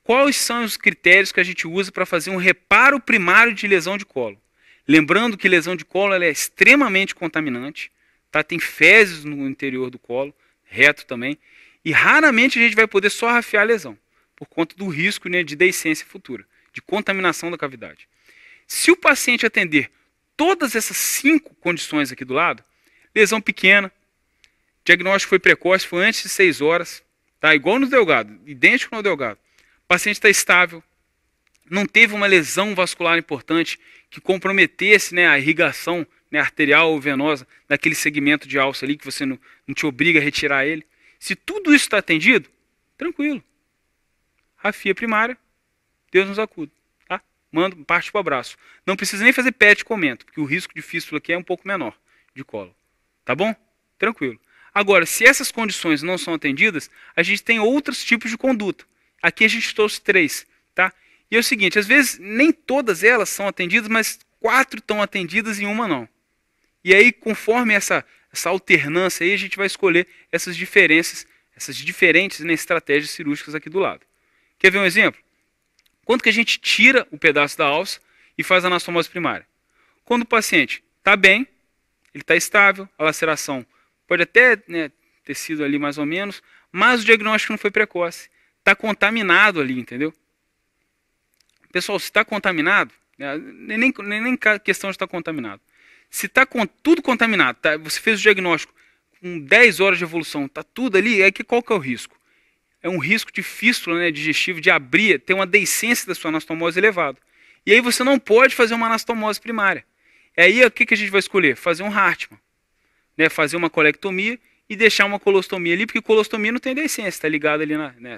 Quais são os critérios que a gente usa para fazer um reparo primário de lesão de colo? Lembrando que lesão de colo ela é extremamente contaminante, tá? Tem fezes no interior do colo, reto também, e raramente a gente vai poder só rafiar a lesão, por conta do risco, né, de deiscência futura, de contaminação da cavidade. Se o paciente atender todas essas 5 condições aqui do lado, lesão pequena, diagnóstico foi precoce, foi antes de 6 horas, tá? Igual no delgado, idêntico no delgado. O paciente está estável, não teve uma lesão vascular importante que comprometesse, né, a irrigação, né, arterial ou venosa daquele segmento de alça ali que você não te obriga a retirar ele. Se tudo isso está atendido, tranquilo. Rafia primária, Deus nos acuda, tá? Manda, parte para o abraço. Não precisa nem fazer PET, comento, porque o risco de fístula aqui é um pouco menor de colo. Tá bom? Tranquilo. Agora, se essas condições não são atendidas, a gente tem outros tipos de conduta. Aqui a gente trouxe 3, tá? E é o seguinte, às vezes nem todas elas são atendidas, mas 4 estão atendidas e uma não. E aí, conforme essa alternância aí, a gente vai escolher essas diferenças, essas diferentes, né, estratégias cirúrgicas aqui do lado. Quer ver um exemplo? Quando que a gente tira o pedaço da alça e faz a anastomose primária? Quando o paciente está bem, ele está estável, a laceração pode até, né, ter sido ali mais ou menos, mas o diagnóstico não foi precoce. Está contaminado ali, entendeu? Pessoal, se está contaminado, né, nem questão de estar contaminado. Se está tudo contaminado, tá, você fez o diagnóstico com 10 horas de evolução, está tudo ali, qual que é o risco? É um risco de fístula, né, digestiva, de abrir, ter uma deiscência da sua anastomose elevado. E aí você não pode fazer uma anastomose primária. E aí o que a gente vai escolher? Fazer um Hartmann. Né, fazer uma colectomia e deixar uma colostomia ali, porque colostomia não tem deiscência, está ligado ali,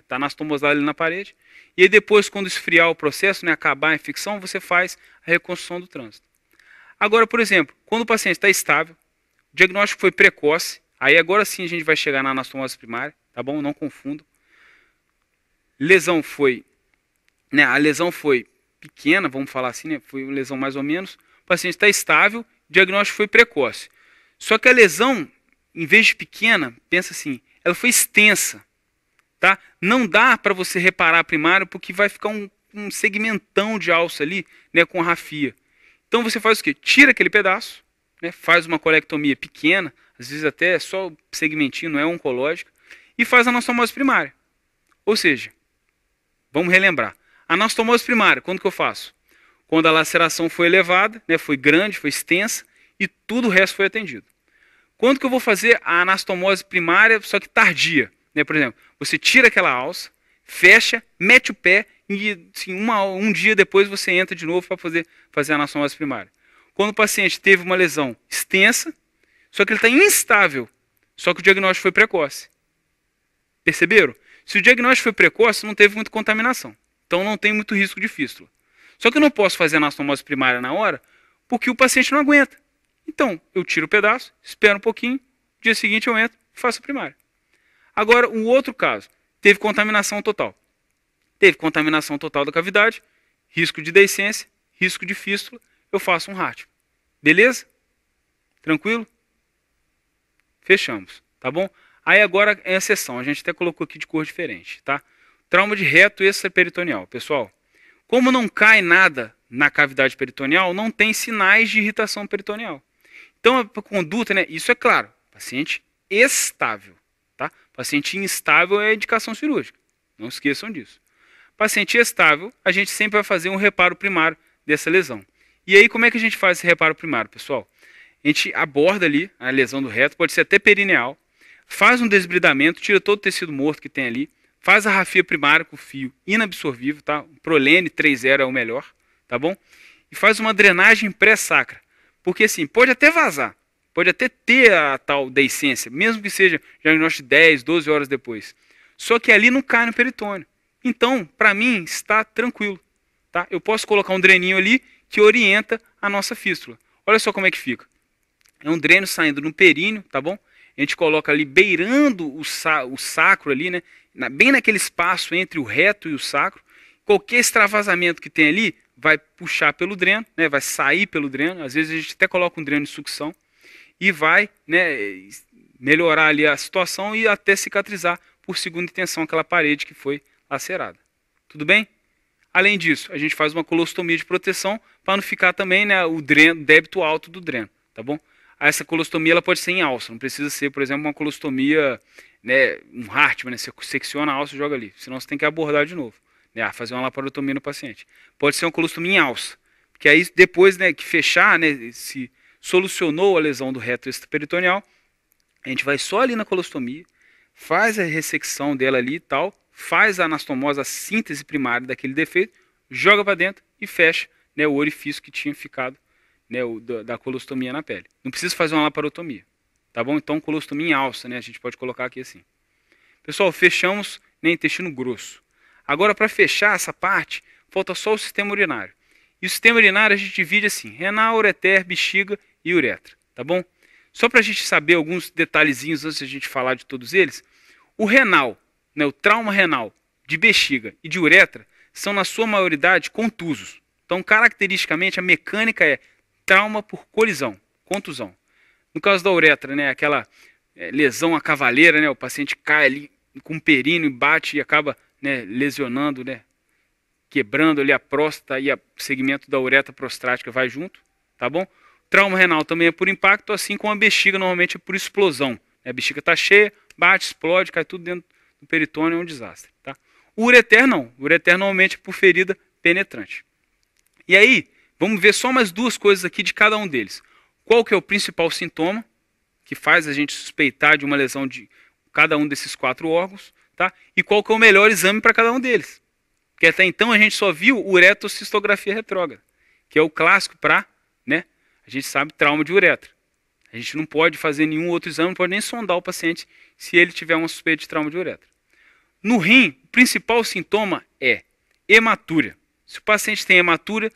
tá anastomosado ali na parede. E aí depois, quando esfriar o processo, né, acabar a infecção, você faz a reconstrução do trânsito. Agora, por exemplo, quando o paciente está estável, o diagnóstico foi precoce, aí agora sim a gente vai chegar na anastomose primária, tá bom? Não confundam. Lesão foi, né, a lesão foi pequena, vamos falar assim, né, foi uma lesão mais ou menos. O paciente está estável, o diagnóstico foi precoce. Só que a lesão, em vez de pequena, pensa assim, ela foi extensa. Tá? Não dá para você reparar primário porque vai ficar um segmentão de alça ali, né, com a rafia. Então você faz o quê? Tira aquele pedaço, né, faz uma colectomia pequena, às vezes até só segmentinho, não é oncológica, e faz a anastomose primária. Ou seja, vamos relembrar. A anastomose primária, quando que eu faço? Quando a laceração foi elevada, né, foi grande, foi extensa, e tudo o resto foi atendido. Quando que eu vou fazer a anastomose primária, só que tardia? Né, por exemplo, você tira aquela alça, fecha, mete o pé e assim, um dia depois você entra de novo para fazer a anastomose primária. Quando o paciente teve uma lesão extensa, só que ele está instável, só que o diagnóstico foi precoce. Perceberam? Se o diagnóstico foi precoce, não teve muita contaminação. Então não tem muito risco de fístula. Só que eu não posso fazer a anastomose primária na hora, porque o paciente não aguenta. Então, eu tiro o pedaço, espero um pouquinho, dia seguinte eu entro e faço a primária. Agora, o outro caso, teve contaminação total. Teve contaminação total da cavidade, risco de deiscência, risco de fístula, eu faço um RAT. Beleza? Tranquilo? Fechamos, tá bom? Aí agora é a exceção, a gente até colocou aqui de cor diferente, tá? Trauma de reto extraperitoneal. Pessoal, como não cai nada na cavidade peritoneal, não tem sinais de irritação peritoneal. Então, a conduta, né? Isso é claro, paciente estável. Tá? Paciente instável é indicação cirúrgica. Não esqueçam disso. Paciente estável, a gente sempre vai fazer um reparo primário dessa lesão. E aí, como é que a gente faz esse reparo primário, pessoal? A gente aborda ali a lesão do reto, pode ser até perineal, faz um desbridamento, tira todo o tecido morto que tem ali, faz a rafia primária com fio inabsorvível, tá? Prolene 3.0 é o melhor, tá bom? E faz uma drenagem pré-sacra. Porque assim, pode até vazar. Pode até ter a tal deiscência, mesmo que seja diagnóstico de 10, 12 horas depois. Só que ali não cai no peritônio. Então, para mim, está tranquilo. Tá? Eu posso colocar um dreninho ali que orienta a nossa fístula. Olha só como é que fica. É um dreno saindo no períneo, tá bom? A gente coloca ali beirando o sacro ali, né? Bem naquele espaço entre o reto e o sacro. Qualquer extravasamento que tem ali vai puxar pelo dreno, né? Vai sair pelo dreno. Às vezes a gente até coloca um dreno de sucção. E vai, né, melhorar ali a situação e até cicatrizar por segunda intenção aquela parede que foi lacerada. Tudo bem? Além disso, a gente faz uma colostomia de proteção para não ficar também, né, o débito alto do dreno, tá bom? Essa colostomia ela pode ser em alça, não precisa ser, por exemplo, uma colostomia, né, um Hartmann, né, você secciona a alça e joga ali, senão você tem que abordar de novo, né, fazer uma laparotomia no paciente. Pode ser uma colostomia em alça, porque aí depois, né, que fechar, né, se solucionou a lesão do reto extraperitoneal, a gente vai só ali na colostomia, faz a ressecção dela ali e tal, faz a anastomose, a síntese primária daquele defeito, joga para dentro e fecha, né, o orifício que tinha ficado, né, da colostomia na pele. Não precisa fazer uma laparotomia, tá bom? Então colostomia em alça, né, a gente pode colocar aqui assim. Pessoal, fechamos, né, intestino grosso. Agora para fechar essa parte, falta só o sistema urinário. E o sistema urinário a gente divide assim, renal, ureter, bexiga e uretra, tá bom? Só para a gente saber alguns detalhezinhos antes de a gente falar de todos eles, o renal, né, o trauma renal de bexiga e de uretra são na sua maioridade contusos. Então, caracteristicamente, a mecânica é trauma por colisão, contusão. No caso da uretra, né, aquela lesão à cavaleira, né, o paciente cai ali com o períneo e bate e acaba, né, lesionando, né, quebrando ali a próstata e o segmento da uretra prostática vai junto, tá bom? Trauma renal também é por impacto, assim como a bexiga normalmente é por explosão. A bexiga está cheia, bate, explode, cai tudo dentro do peritônio, é um desastre. Tá? O ureter não. O ureter normalmente é por ferida penetrante. E aí, vamos ver só mais duas coisas aqui de cada um deles. Qual que é o principal sintoma que faz a gente suspeitar de uma lesão de cada um desses 4 órgãos, tá? E qual que é o melhor exame para cada um deles. Porque até então a gente só viu uretrocistografia retrógrada, que é o clássico para, né, a gente sabe, trauma de uretra. A gente não pode fazer nenhum outro exame, não pode nem sondar o paciente se ele tiver uma suspeita de trauma de uretra. No rim, o principal sintoma é hematúria. Se o paciente tem hematúria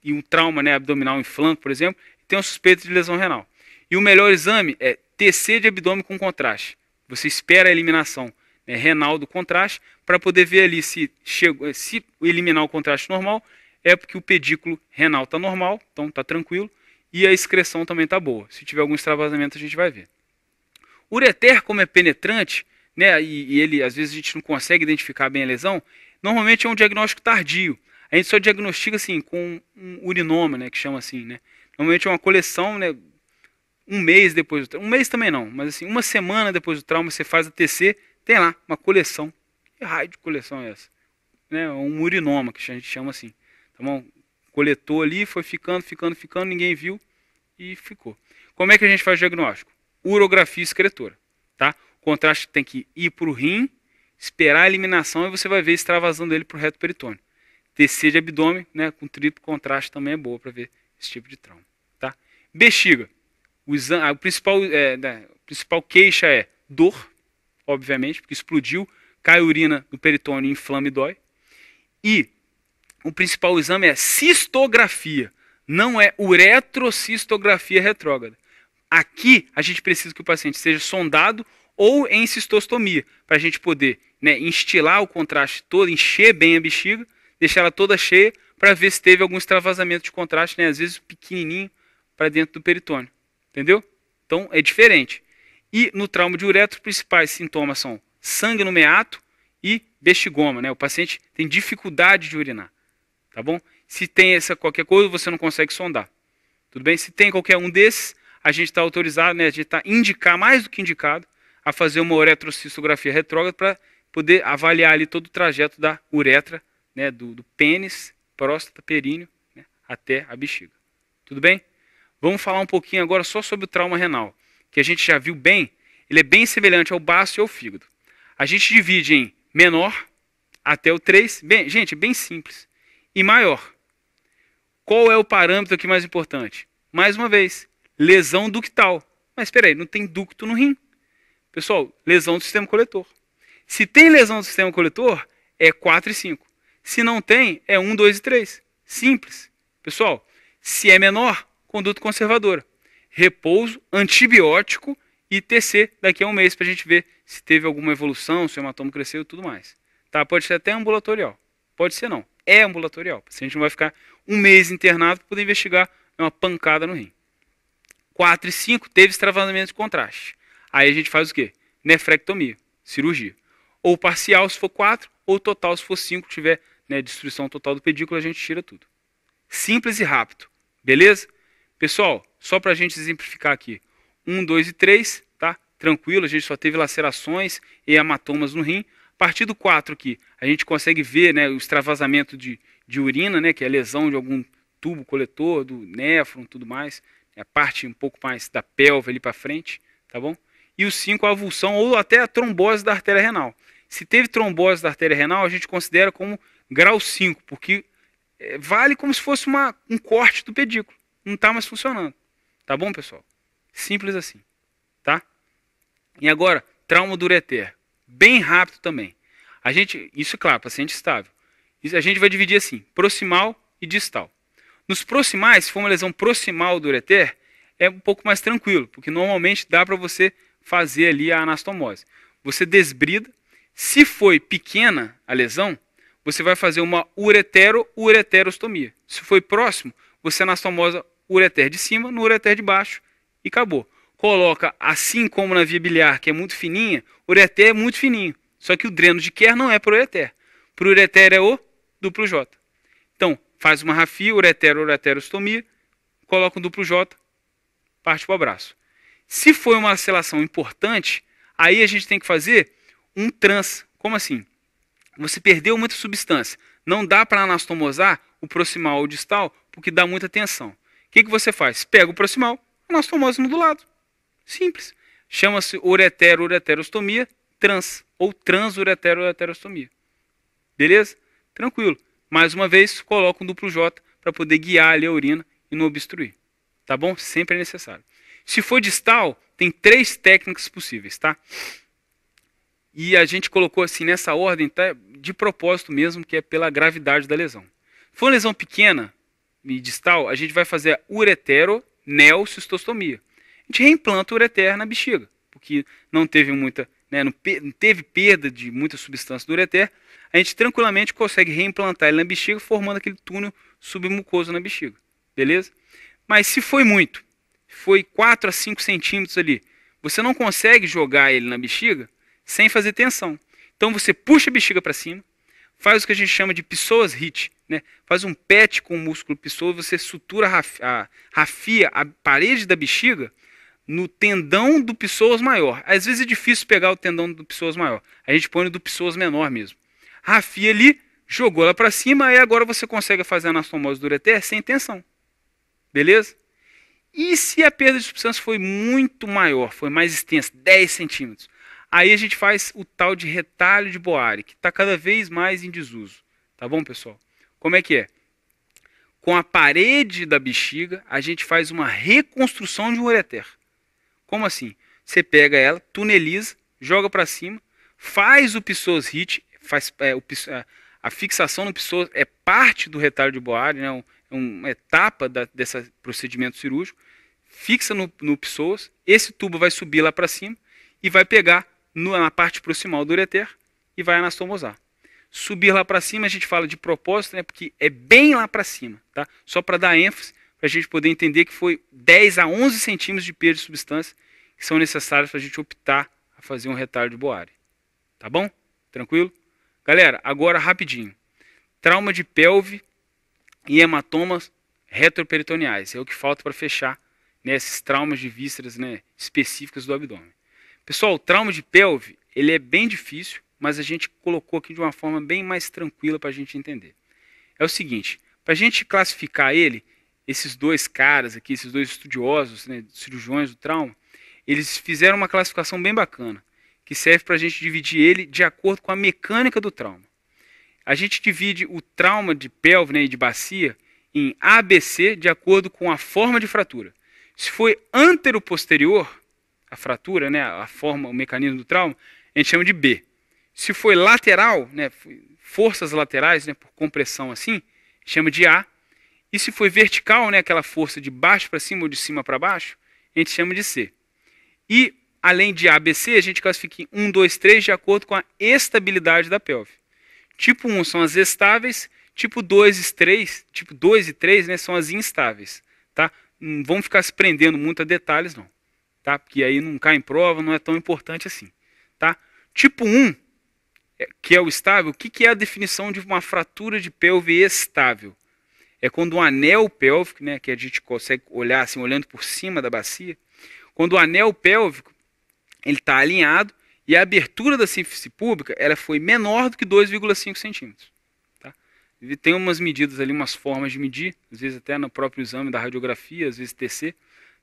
e um trauma, né, abdominal em flanco, por exemplo, tem uma suspeita de lesão renal. E o melhor exame é TC de abdômen com contraste. Você espera a eliminação, né, renal do contraste para poder ver ali se eliminar o contraste normal, é porque o pedículo renal está normal, então está tranquilo, e a excreção também está boa. Se tiver algum extravasamento, a gente vai ver. O ureter, como é penetrante, né, e ele, às vezes a gente não consegue identificar bem a lesão, normalmente é um diagnóstico tardio. A gente só diagnostica assim, com um urinoma, né, que chama assim, né. Normalmente é uma coleção, né, um mês depois do trauma, um mês também não, mas assim, uma semana depois do trauma você faz a TC, tem lá uma coleção. Que raio de coleção é essa? Né, um urinoma, que a gente chama assim. Tá bom? Coletou ali, foi ficando, ninguém viu e ficou. Como é que a gente faz o diagnóstico? Urografia excretora. Tá? O contraste tem que ir para o rim, esperar a eliminação e você vai ver extravasando ele para o reto peritônio. TC de abdômen, né, com triplo contraste também é boa para ver esse tipo de trauma. Tá? Bexiga. A principal queixa é dor, obviamente, porque explodiu, cai urina no peritônio, inflama e dói. E o principal exame é cistografia, não é uretrocistografia retrógrada. Aqui a gente precisa que o paciente seja sondado ou em cistostomia, para a gente poder, né, instilar o contraste todo, encher bem a bexiga, deixar ela toda cheia, para ver se teve algum extravasamento de contraste, né, às vezes pequenininho, para dentro do peritônio. Entendeu? Então é diferente. E no trauma de uretra, os principais sintomas são sangue no meato e bexigoma, né? O paciente tem dificuldade de urinar. Tá bom? Se tem qualquer coisa, você não consegue sondar. Tudo bem? Se tem qualquer um desses, a gente está autorizado, né? A gente está mais do que indicado a fazer uma uretrocistografia retrógrada para poder avaliar ali todo o trajeto da uretra, né? Do pênis, próstata, períneo, né, até a bexiga. Tudo bem? Vamos falar um pouquinho agora só sobre o trauma renal, que a gente já viu bem, ele é bem semelhante ao baço e ao fígado. A gente divide em menor até o 3, gente, bem simples, e maior. Qual é o parâmetro aqui mais importante? Mais uma vez, lesão ductal. Mas espera aí, não tem ducto no rim. Pessoal, lesão do sistema coletor. Se tem lesão do sistema coletor, é 4 e 5. Se não tem, é 1, 2 e 3. Simples. Pessoal, se é menor, conduta conservadora. Repouso, antibiótico e TC daqui a um mês para a gente ver se teve alguma evolução, se o hematoma cresceu e tudo mais. Tá? Pode ser até ambulatorial. Pode ser não. É ambulatorial. O paciente não vai ficar um mês internado para poder investigar uma pancada no rim. 4 e 5 teve extravasamento de contraste. Aí a gente faz o quê? Nefrectomia, cirurgia. Ou parcial se for 4, ou total se for 5, tiver, né, destruição total do pedículo, a gente tira tudo. Simples e rápido. Beleza? Pessoal, só para a gente exemplificar aqui. 1, 2 e 3, tá? Tranquilo, a gente só teve lacerações e hematomas no rim. A partir do 4 aqui, a gente consegue ver, né, o extravasamento de urina, né, que é a lesão de algum tubo coletor, do néfron, tudo mais. A parte um pouco mais da pelve ali para frente, tá bom? E o 5, a avulsão ou até a trombose da artéria renal. Se teve trombose da artéria renal, a gente considera como grau 5, porque vale como se fosse um corte do pedículo. Não está mais funcionando. Tá bom, pessoal? Simples assim. Tá? E agora, trauma do ureter. Bem rápido também. Isso é claro, paciente estável. A gente vai dividir assim, proximal e distal. Nos proximais, se for uma lesão proximal do ureter, é um pouco mais tranquilo, porque normalmente dá para você fazer ali a anastomose. Você desbrida. Se foi pequena a lesão, você vai fazer uma ureterostomia. Se foi próximo, você anastomosa o ureter de cima no ureter de baixo e acabou. Coloca, assim como na via biliar, que é muito fininha, o ureter é muito fininho. Só que o dreno de Kerr não é para o ureter. Para o ureter é o duplo J. Então, faz uma rafia, ureterostomia, coloca um duplo J, parte para o braço. Se for uma acelação importante, aí a gente tem que fazer um trans. Como assim? Você perdeu muita substância. Não dá para anastomosar o proximal ou o distal, porque dá muita tensão. O que você faz? Pega o proximal, anastomosa no do lado. Simples. Chama-se ureterostomia trans, ou transureterostomia. Beleza? Tranquilo. Mais uma vez, coloca um duplo J para poder guiar ali a urina e não obstruir. Tá bom? Sempre é necessário. Se for distal, tem 3 técnicas possíveis, tá? E a gente colocou assim nessa ordem, tá? De propósito mesmo, que é pela gravidade da lesão. Se for uma lesão pequena e distal, a gente vai fazer a uretero-neocistostomia. A gente reimplanta o ureter na bexiga, porque não teve muita, né, não teve perda de muita substância do ureter. A gente tranquilamente consegue reimplantar ele na bexiga, formando aquele túnel submucoso na bexiga, beleza? Mas se foi muito, foi 4 a 5 centímetros ali, você não consegue jogar ele na bexiga sem fazer tensão. Então você puxa a bexiga para cima, faz o que a gente chama de psoas hit, né? Faz um pet com o músculo psoas, você sutura, rafia a parede da bexiga no tendão do psoas maior. Às vezes é difícil pegar o tendão do psoas maior, a gente põe no do psoas menor mesmo. Rafia ali, jogou ela para cima, e agora você consegue fazer a anastomose do ureter sem tensão. Beleza? E se a perda de substância foi muito maior, foi mais extensa, 10 centímetros, aí a gente faz o tal de retalho de Boari, que está cada vez mais em desuso. Tá bom, pessoal? Como é que é? Com a parede da bexiga, a gente faz uma reconstrução de um ureter. Como assim? Você pega ela, tuneliza, joga para cima, faz o psoas hit, a fixação no psoas é parte do retalho de Boari, né? Uma etapa desse procedimento cirúrgico, fixa no psoas, esse tubo vai subir lá para cima e vai pegar na parte proximal do ureter e vai anastomosar. Subir lá para cima a gente fala de propósito, né, porque é bem lá para cima, tá? Só para dar ênfase, para a gente poder entender que foi 10 a 11 centímetros de perda de substância que são necessários para a gente optar a fazer um retalho de Boari. Tá bom? Tranquilo? Galera, agora rapidinho. Trauma de pelve e hematomas retroperitoneais. É o que falta para fechar, né, esses traumas de vísceras, né, específicas do abdômen. Pessoal, o trauma de pelve, ele é bem difícil, mas a gente colocou aqui de uma forma bem mais tranquila para a gente entender. É o seguinte, para a gente classificar ele, esses dois caras aqui, esses dois estudiosos, né, cirurgiões do trauma, eles fizeram uma classificação bem bacana, que serve para a gente dividir ele de acordo com a mecânica do trauma. A gente divide o trauma de pelve, né, e de bacia em ABC de acordo com a forma de fratura. Se foi antero-posterior, a fratura, né, a forma, o mecanismo do trauma, a gente chama de B. Se foi lateral, né, forças laterais, né, por compressão assim, chama de A. E se foi vertical, né, aquela força de baixo para cima ou de cima para baixo, a gente chama de C. E além de A, B, C, a gente classifica em 1, 2, 3 de acordo com a estabilidade da pelve. Tipo 1 são as estáveis, tipo 2 e 3, né, são as instáveis. Tá? Não vamos ficar se prendendo muito a detalhes, não. Tá? Porque aí não cai em prova, não é tão importante assim. Tá? Tipo 1, que é o estável, o que é a definição de uma fratura de pelve estável? É quando o anel pélvico, né, que a gente consegue olhar assim, olhando por cima da bacia, quando o anel pélvico ele está alinhado e a abertura da sínfise púbica ela foi menor do que 2,5 centímetros. Tá? Tem umas medidas ali, umas formas de medir, às vezes até no próprio exame da radiografia, às vezes TC,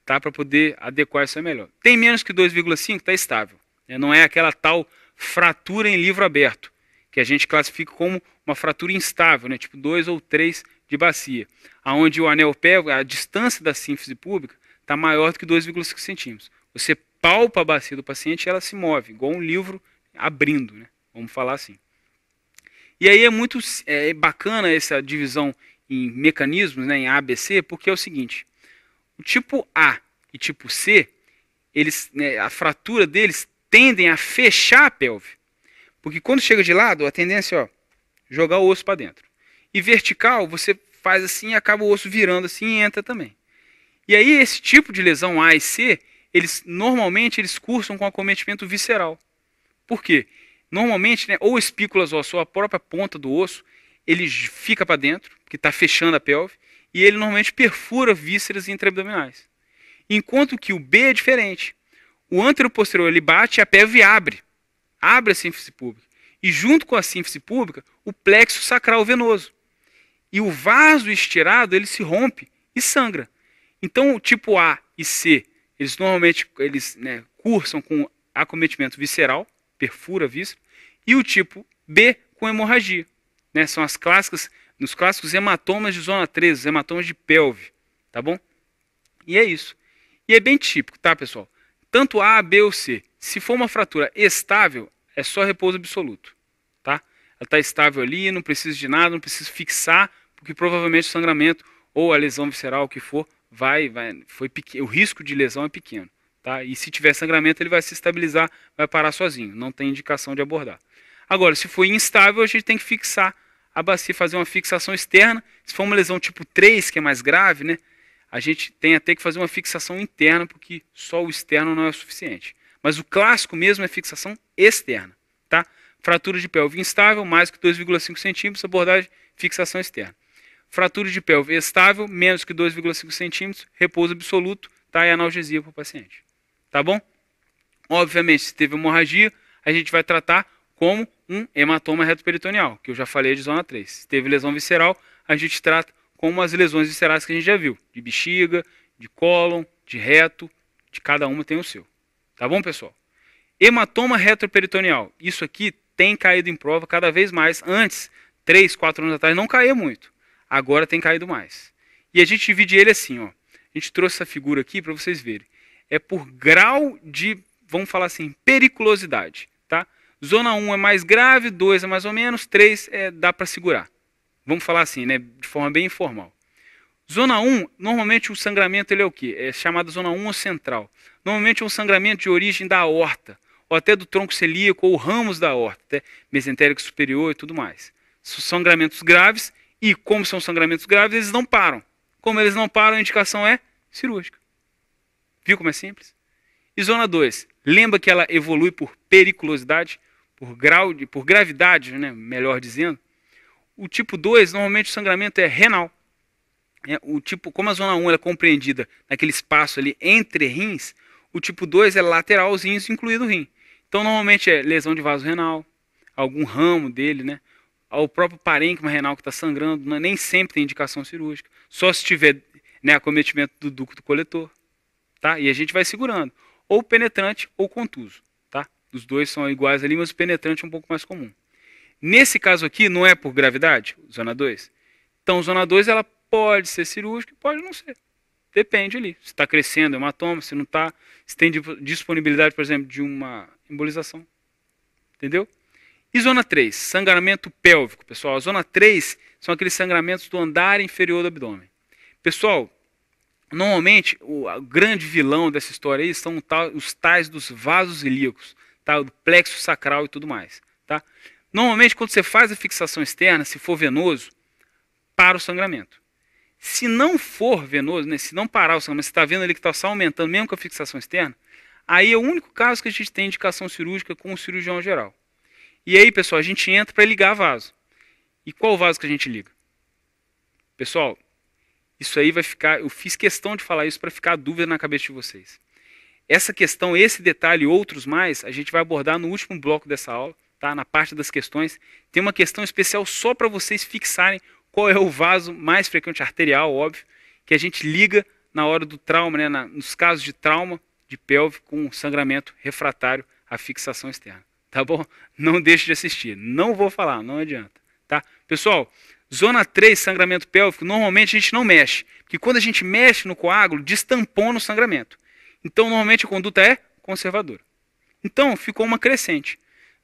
tá, para poder adequar isso melhor. Tem menos que 2,5, está estável. Né? Não é aquela tal fratura em livro aberto, que a gente classifica como uma fratura instável, né? Tipo 2 ou 3 de bacia, onde o anel pélvico, a distância da sínfise púbica, está maior do que 2,5 centímetros. Você palpa a bacia do paciente e ela se move, igual um livro abrindo, né? Vamos falar assim. E aí é muito bacana essa divisão em mecanismos, né, em A, B, C, porque é o seguinte, o tipo A e tipo C, eles, né, a fratura deles tendem a fechar a pelve. Porque quando chega de lado, a tendência é jogar o osso para dentro. E vertical, você faz assim e acaba o osso virando assim e entra também. E aí esse tipo de lesão A e C, normalmente eles cursam com acometimento visceral. Por quê? Normalmente, né, ou espículas ósseas ou a própria ponta do osso, ele fica para dentro, que está fechando a pelve, e ele normalmente perfura vísceras intraabdominais. Enquanto que o B é diferente. O anteroposterior ele bate e a pelve abre a sínfise púbica. E junto com a sínfise púbica, o plexo sacral venoso. E o vaso estirado ele se rompe e sangra. Então o tipo A e C, eles normalmente né, cursam com acometimento visceral, perfura a víscera, e o tipo B com hemorragia. Né, são os clássicos hematomas de zona 13, os hematomas de pelve. Tá bom? E é isso. E é bem típico, tá, pessoal? Tanto A, B ou C. Se for uma fratura estável, é só repouso absoluto, tá? Ela está estável ali, não precisa de nada, não precisa fixar, porque provavelmente o sangramento ou a lesão visceral, o que for, o risco de lesão é pequeno, tá? E se tiver sangramento, ele vai se estabilizar, vai parar sozinho, não tem indicação de abordar. Agora, se for instável, a gente tem que fixar a bacia, fazer uma fixação externa. Se for uma lesão tipo 3, que é mais grave, né? A gente tem até que fazer uma fixação interna, porque só o externo não é o suficiente. Mas o clássico mesmo é fixação externa, tá? Fratura de pelve instável, mais que 2,5 centímetros, abordagem, fixação externa. Fratura de pelve estável, menos que 2,5 centímetros, repouso absoluto, tá? E analgesia para o paciente. Tá bom? Obviamente, se teve hemorragia, a gente vai tratar como um hematoma retroperitoneal, que eu já falei de zona 3. Se teve lesão visceral, a gente trata como as lesões viscerais que a gente já viu, de bexiga, de cólon, de reto, de cada uma tem o seu. Tá bom, pessoal? Hematoma retroperitoneal. Isso aqui tem caído em prova cada vez mais. Antes, 3, 4 anos atrás, não caía muito. Agora tem caído mais. E a gente divide ele assim, ó. A gente trouxe essa figura aqui para vocês verem. É por grau de, vamos falar assim, periculosidade, tá? Zona 1 é mais grave, 2 é mais ou menos, 3 dá para segurar. Vamos falar assim, né, de forma bem informal. Zona 1, normalmente o sangramento ele é o quê? É chamado zona 1 ou central. Normalmente é um sangramento de origem da aorta, ou até do tronco celíaco, ou ramos da aorta, até mesentérico superior e tudo mais. São sangramentos graves, e como são sangramentos graves, eles não param. Como eles não param, a indicação é cirúrgica. Viu como é simples? E zona 2, lembra que ela evolui por periculosidade, por gravidade, né, melhor dizendo. O tipo 2, normalmente o sangramento é renal. Como a zona 1 ela é compreendida naquele espaço ali entre rins, o tipo 2 é lateralzinho, incluído o rim. Então, normalmente é lesão de vaso renal, algum ramo dele, né? O próprio parênquima renal que está sangrando, nem sempre tem indicação cirúrgica. Só se tiver, né, acometimento do ducto coletor. Tá? E a gente vai segurando. Ou penetrante ou contuso. Tá? Os dois são iguais ali, mas o penetrante é um pouco mais comum. Nesse caso aqui, não é por gravidade, zona 2. Então, zona 2 ela pode ser cirúrgica, pode não ser. Depende ali. Se está crescendo hematoma, se não está, se tem disponibilidade, por exemplo, de uma embolização. Entendeu? E zona 3, sangramento pélvico, pessoal. A zona 3 são aqueles sangramentos do andar inferior do abdômen. Pessoal, normalmente o grande vilão dessa história aí são os tais dos vasos ilíacos, tá? Do plexo sacral e tudo mais. Tá? Normalmente, quando você faz a fixação externa, se for venoso, para o sangramento. Se não for venoso, né, se não parar o sangramento, você está vendo ali que está só aumentando, mesmo com a fixação externa, aí é o único caso que a gente tem indicação cirúrgica com o cirurgião geral. E aí, pessoal, a gente entra para ligar vaso. E qual vaso que a gente liga? Pessoal, isso aí vai ficar, eu fiz questão de falar isso para ficar a dúvida na cabeça de vocês. Essa questão, esse detalhe e outros mais, a gente vai abordar no último bloco dessa aula, tá? Na parte das questões. Tem uma questão especial só para vocês fixarem qual é o vaso mais frequente, arterial, óbvio, que a gente liga na hora do trauma, né, nos casos de trauma de pelve com sangramento refratário à fixação externa. Tá bom? Não deixe de assistir. Não vou falar, não adianta. Tá? Pessoal, zona 3, sangramento pélvico, normalmente a gente não mexe. Porque quando a gente mexe no coágulo, destampona o sangramento. Então, normalmente a conduta é conservadora. Então, ficou uma crescente.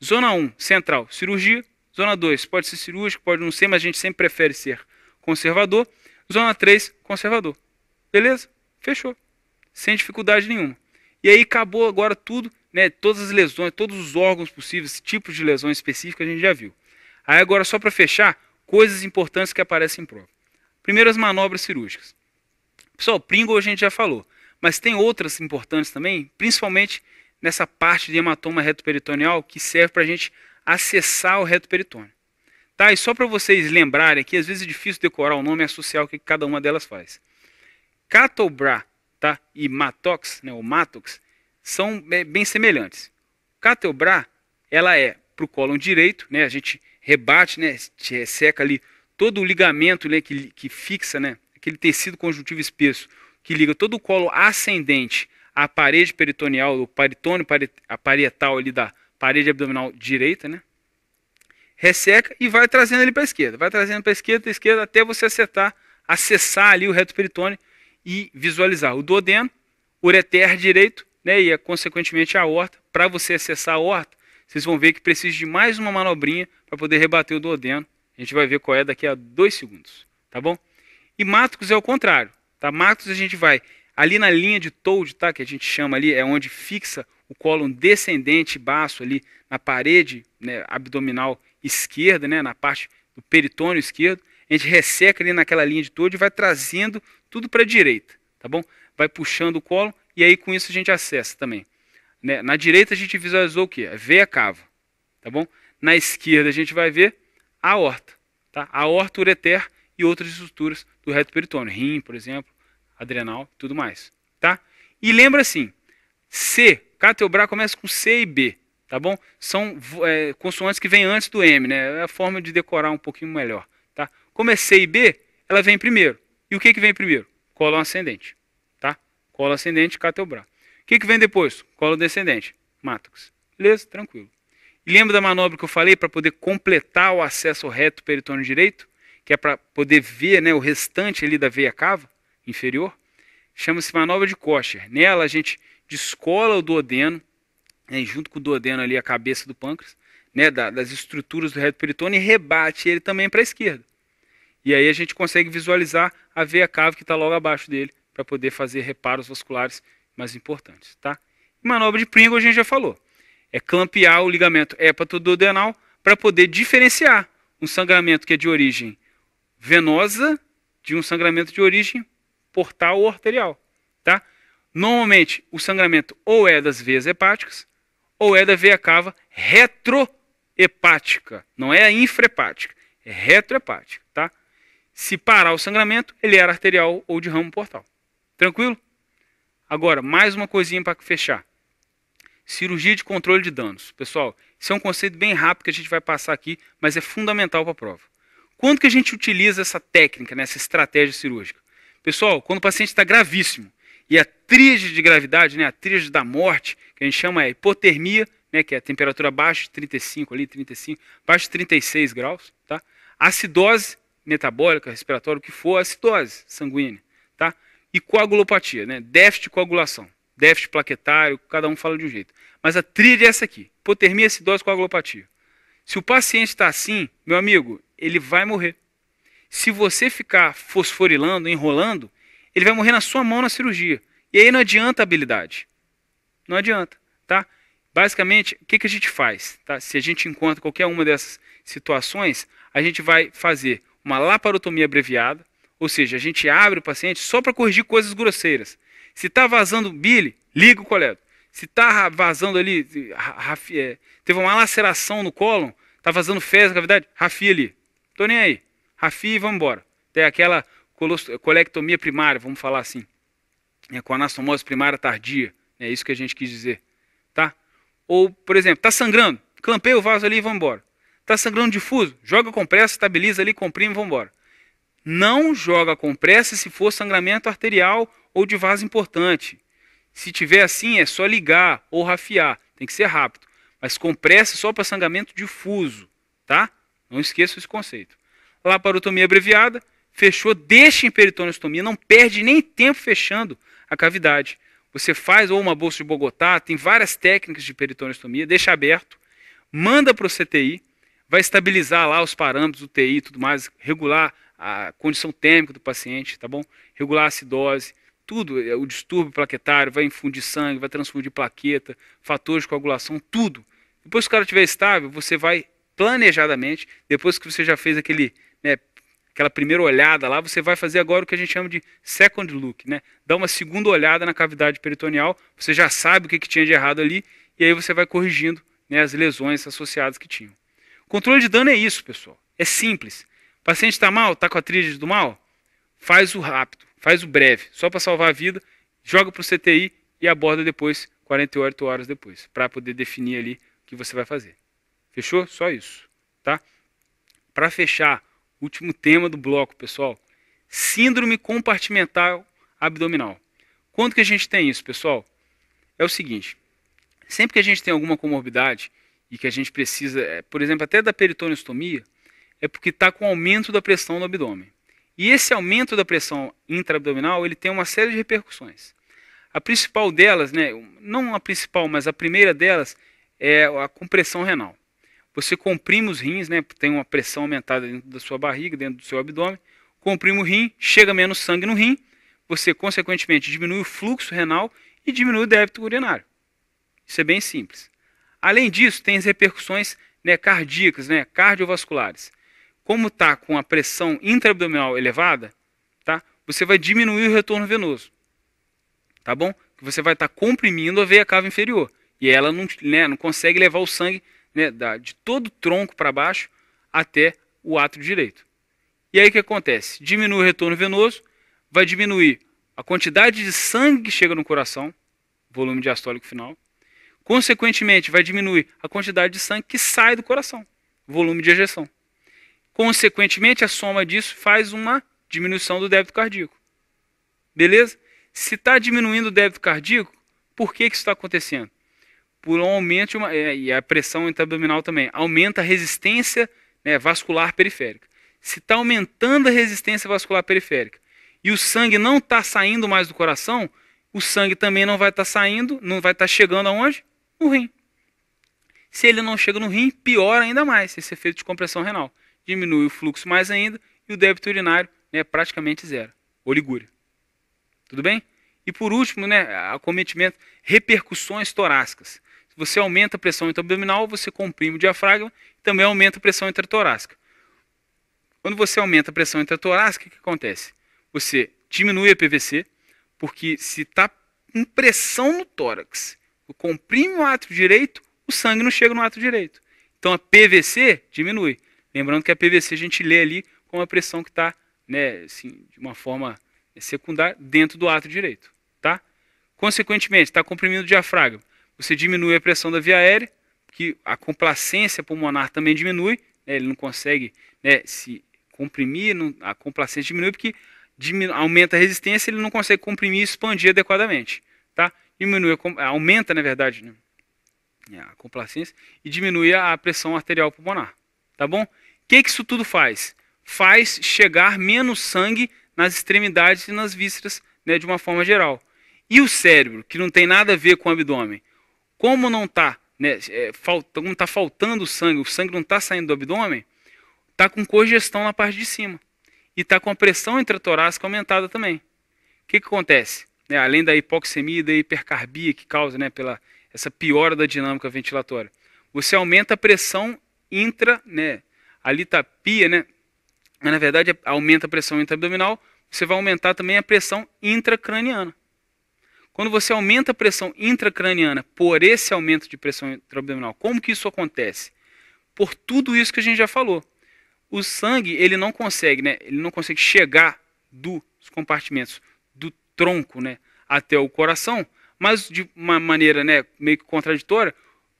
Zona 1, central, cirurgia. Zona 2, pode ser cirúrgico, pode não ser, mas a gente sempre prefere ser conservador. Zona 3, conservador. Beleza? Fechou. Sem dificuldade nenhuma. E aí acabou agora tudo, né, todas as lesões, todos os órgãos possíveis, tipos de lesões específicas a gente já viu. Aí agora só para fechar, coisas importantes que aparecem em prova. Primeiro as manobras cirúrgicas. Pessoal, Pringle a gente já falou, mas tem outras importantes também, principalmente nessa parte de hematoma retroperitoneal que serve para a gente acessar o reto peritônio. Tá? E só para vocês lembrarem que às vezes é difícil decorar o nome e associar o que cada uma delas faz. Catobra, tá? E Matox, né, o Matox, são bem semelhantes. Catobra, ela é para o cólon direito, né, a gente rebate, né, seca ali todo o ligamento, né, que fixa, né, aquele tecido conjuntivo espesso que liga todo o colo ascendente à parede peritoneal, o paritônio parietal ali da parede abdominal direita, né? Resseca e vai trazendo ele para a esquerda. Vai trazendo para a esquerda, até você acessar ali o reto peritônio e visualizar o duodeno, ureter direito, né, e consequentemente a aorta. Para você acessar a aorta, vocês vão ver que precisa de mais uma manobrinha para poder rebater o duodeno. A gente vai ver qual é daqui a 2 segundos, tá bom? E Matrix é o contrário, tá? Matrix a gente vai ali na linha de Told, tá? Que a gente chama ali, é onde fixa o cólon descendente baço ali na parede, né, abdominal esquerda, né, na parte do peritônio esquerdo. A gente resseca ali naquela linha de Told e vai trazendo tudo para a direita, tá bom? Vai puxando o cólon e aí com isso a gente acessa também. Né? Na direita a gente visualizou o quê? A veia cava, tá bom? Na esquerda a gente vai ver a aorta, tá? A aorta, ureter e outras estruturas do reto peritônio, rim, por exemplo, adrenal, tudo mais, tá? E lembra assim, C, Cateobra começa com C e B, tá bom? São consoantes que vêm antes do M, né? É a forma de decorar um pouquinho melhor, tá? Como é C e B, ela vem primeiro. E o que vem primeiro? Cólon ascendente, tá? Cólon ascendente, Cateobra. O que vem depois? Cólon descendente, Matrix. Beleza? Tranquilo. E lembra da manobra que eu falei para poder completar o acesso ao reto peritônio direito? Que é para poder ver, né, o restante ali da veia cava inferior? Chama-se manobra de Kocher. Nela a gente descola o duodeno, né, junto com o duodeno ali a cabeça do pâncreas, né, das estruturas do reto peritônio e rebate ele também para a esquerda. E aí a gente consegue visualizar a veia cava que está logo abaixo dele para poder fazer reparos vasculares mais importantes, tá? E manobra de Pringle a gente já falou. É clampear o ligamento hepatoduodenal para poder diferenciar um sangramento que é de origem venosa de um sangramento de origem portal ou arterial, tá? Normalmente o sangramento ou é das veias hepáticas ou é da veia cava retrohepática, não é a infrahepática, é retrohepática, tá? Se parar o sangramento, ele era arterial ou de ramo portal. Tranquilo? Agora, mais uma coisinha para fechar. Cirurgia de controle de danos. Pessoal, isso é um conceito bem rápido que a gente vai passar aqui, mas é fundamental para a prova. Quando que a gente utiliza essa técnica, né, essa estratégia cirúrgica? Pessoal, quando o paciente está gravíssimo e a tríade de gravidade, né, a tríade da morte, que a gente chama é hipotermia, né, que é a temperatura abaixo de 35, ali, 35, abaixo de 36 graus, tá? Acidose metabólica, respiratória, o que for, acidose sanguínea, tá? E coagulopatia, né? Déficit de coagulação, déficit plaquetário, cada um fala de um jeito. Mas a tríade é essa aqui, hipotermia, acidose, coagulopatia. Se o paciente está assim, meu amigo, ele vai morrer. Se você ficar fosforilando, enrolando, ele vai morrer na sua mão na cirurgia. E aí não adianta a habilidade. Não adianta, tá? Basicamente, o que a gente faz? Tá? Se a gente encontra qualquer uma dessas situações, a gente vai fazer uma laparotomia abreviada, ou seja, a gente abre o paciente só para corrigir coisas grosseiras. Se está vazando bile, liga o colédoco. Se está vazando ali, teve uma laceração no cólon, está vazando fezes na cavidade, rafia ali. Tô nem aí. Rafia e vamos embora. Tem aquela colectomia primária, vamos falar assim. Com anastomose primária tardia. É isso que a gente quis dizer. Tá? Ou, por exemplo, está sangrando, clampeia o vaso ali e vamos embora. Está sangrando difuso, joga compressa, estabiliza ali, comprime e vamos embora. Não joga compressa se for sangramento arterial ou de vaso importante. Se tiver assim, é só ligar ou rafiar. Tem que ser rápido. Mas compressa só para sangramento difuso. Tá? Não esqueça esse conceito. Laparotomia abreviada, fechou, deixa em peritoneostomia, não perde nem tempo fechando a cavidade. Você faz ou uma bolsa de Bogotá, tem várias técnicas de peritoneostomia, deixa aberto, manda para o CTI, vai estabilizar lá os parâmetros do TI e tudo mais, regular a condição térmica do paciente, tá bom? Regular a acidose, tudo, o distúrbio plaquetário, vai infundir sangue, vai transfundir plaqueta, fatores de coagulação, tudo. Depois que o cara estiver estável, você vai planejadamente, depois que você já fez aquela primeira olhada lá, você vai fazer agora o que a gente chama de second look, né? Dá uma segunda olhada na cavidade peritoneal, você já sabe o que tinha de errado ali, e aí você vai corrigindo, né, as lesões associadas que tinham. Controle de dano é isso, pessoal. É simples. O paciente está mal, está com a tríade do mal, faz o rápido, faz o breve, só para salvar a vida, joga para o CTI e aborda depois, 48 horas depois, para poder definir ali o que você vai fazer. Fechou? Só isso, tá? Para fechar, último tema do bloco, pessoal. Síndrome compartimental abdominal. Quando que a gente tem isso, pessoal? É o seguinte, sempre que a gente tem alguma comorbidade e que a gente precisa, por exemplo, até da peritoneostomia, é porque está com aumento da pressão no abdômen. E esse aumento da pressão intraabdominal, ele tem uma série de repercussões. A principal delas, né, não a principal, mas a primeira delas é a compressão renal. Você comprime os rins, né, tem uma pressão aumentada dentro da sua barriga, dentro do seu abdômen, comprime o rim, chega menos sangue no rim, você consequentemente diminui o fluxo renal e diminui o débito urinário. Isso é bem simples. Além disso, tem as repercussões, né, cardíacas, né, cardiovasculares. Como está com a pressão intraabdominal elevada, tá, você vai diminuir o retorno venoso. Tá bom? Você vai estar comprimindo a veia cava inferior. E ela não, né, não consegue levar o sangue, né, de todo o tronco para baixo até o átrio direito. E aí o que acontece? Diminui o retorno venoso, vai diminuir a quantidade de sangue que chega no coração, volume diastólico final. Consequentemente, vai diminuir a quantidade de sangue que sai do coração, volume de ejeção. Consequentemente, a soma disso faz uma diminuição do débito cardíaco. Beleza? Se está diminuindo o débito cardíaco, por que isso está acontecendo? Por um aumento, e a pressão intraabdominal também, aumenta a resistência, né, vascular periférica. Se está aumentando a resistência vascular periférica e o sangue não está saindo mais do coração, o sangue também não vai estar saindo, não vai estar chegando aonde? No rim. Se ele não chega no rim, piora ainda mais esse efeito de compressão renal. Diminui o fluxo mais ainda e o débito urinário, né, praticamente zero. Oligúria. Tudo bem? E por último, né, acometimento, repercussões torácicas. Se você aumenta a pressão intraabdominal, você comprime o diafragma e também aumenta a pressão intratorácica. Quando você aumenta a pressão intratorácica, o que acontece? Você diminui a PVC, porque se está com pressão no tórax, comprime o átrio direito, o sangue não chega no átrio direito. Então a PVC diminui. Lembrando que a PVC a gente lê ali com a pressão que está, né, assim, de uma forma secundária dentro do átrio direito. Tá? Consequentemente, está comprimindo o diafragma. Você diminui a pressão da via aérea, que a complacência pulmonar também diminui, né, ele não consegue, né, se comprimir, a complacência diminui porque aumenta a resistência, ele não consegue comprimir e expandir adequadamente. Tá? Aumenta, na verdade, né, a complacência e diminui a pressão arterial pulmonar. Tá bom? O que isso tudo faz? Faz chegar menos sangue nas extremidades e nas vísceras, né, de uma forma geral. E o cérebro, que não tem nada a ver com o abdômen, como não está, né, como tá faltando sangue, o sangue não está saindo do abdômen, está com congestão na parte de cima. E está com a pressão intratorácica aumentada também. O que acontece? Né, além da hipoxemia e da hipercarbia que causa, né, pela essa piora da dinâmica ventilatória, você aumenta a pressão né, ali está a pia, né, mas na verdade aumenta a pressão intraabdominal, você vai aumentar também a pressão intracraniana. Quando você aumenta a pressão intracraniana por esse aumento de pressão intraabdominal, como que isso acontece? Por tudo isso que a gente já falou. O sangue, ele não consegue, né, ele não consegue chegar dos compartimentos do tronco, né, até o coração, mas de uma maneira, né, meio que contraditória,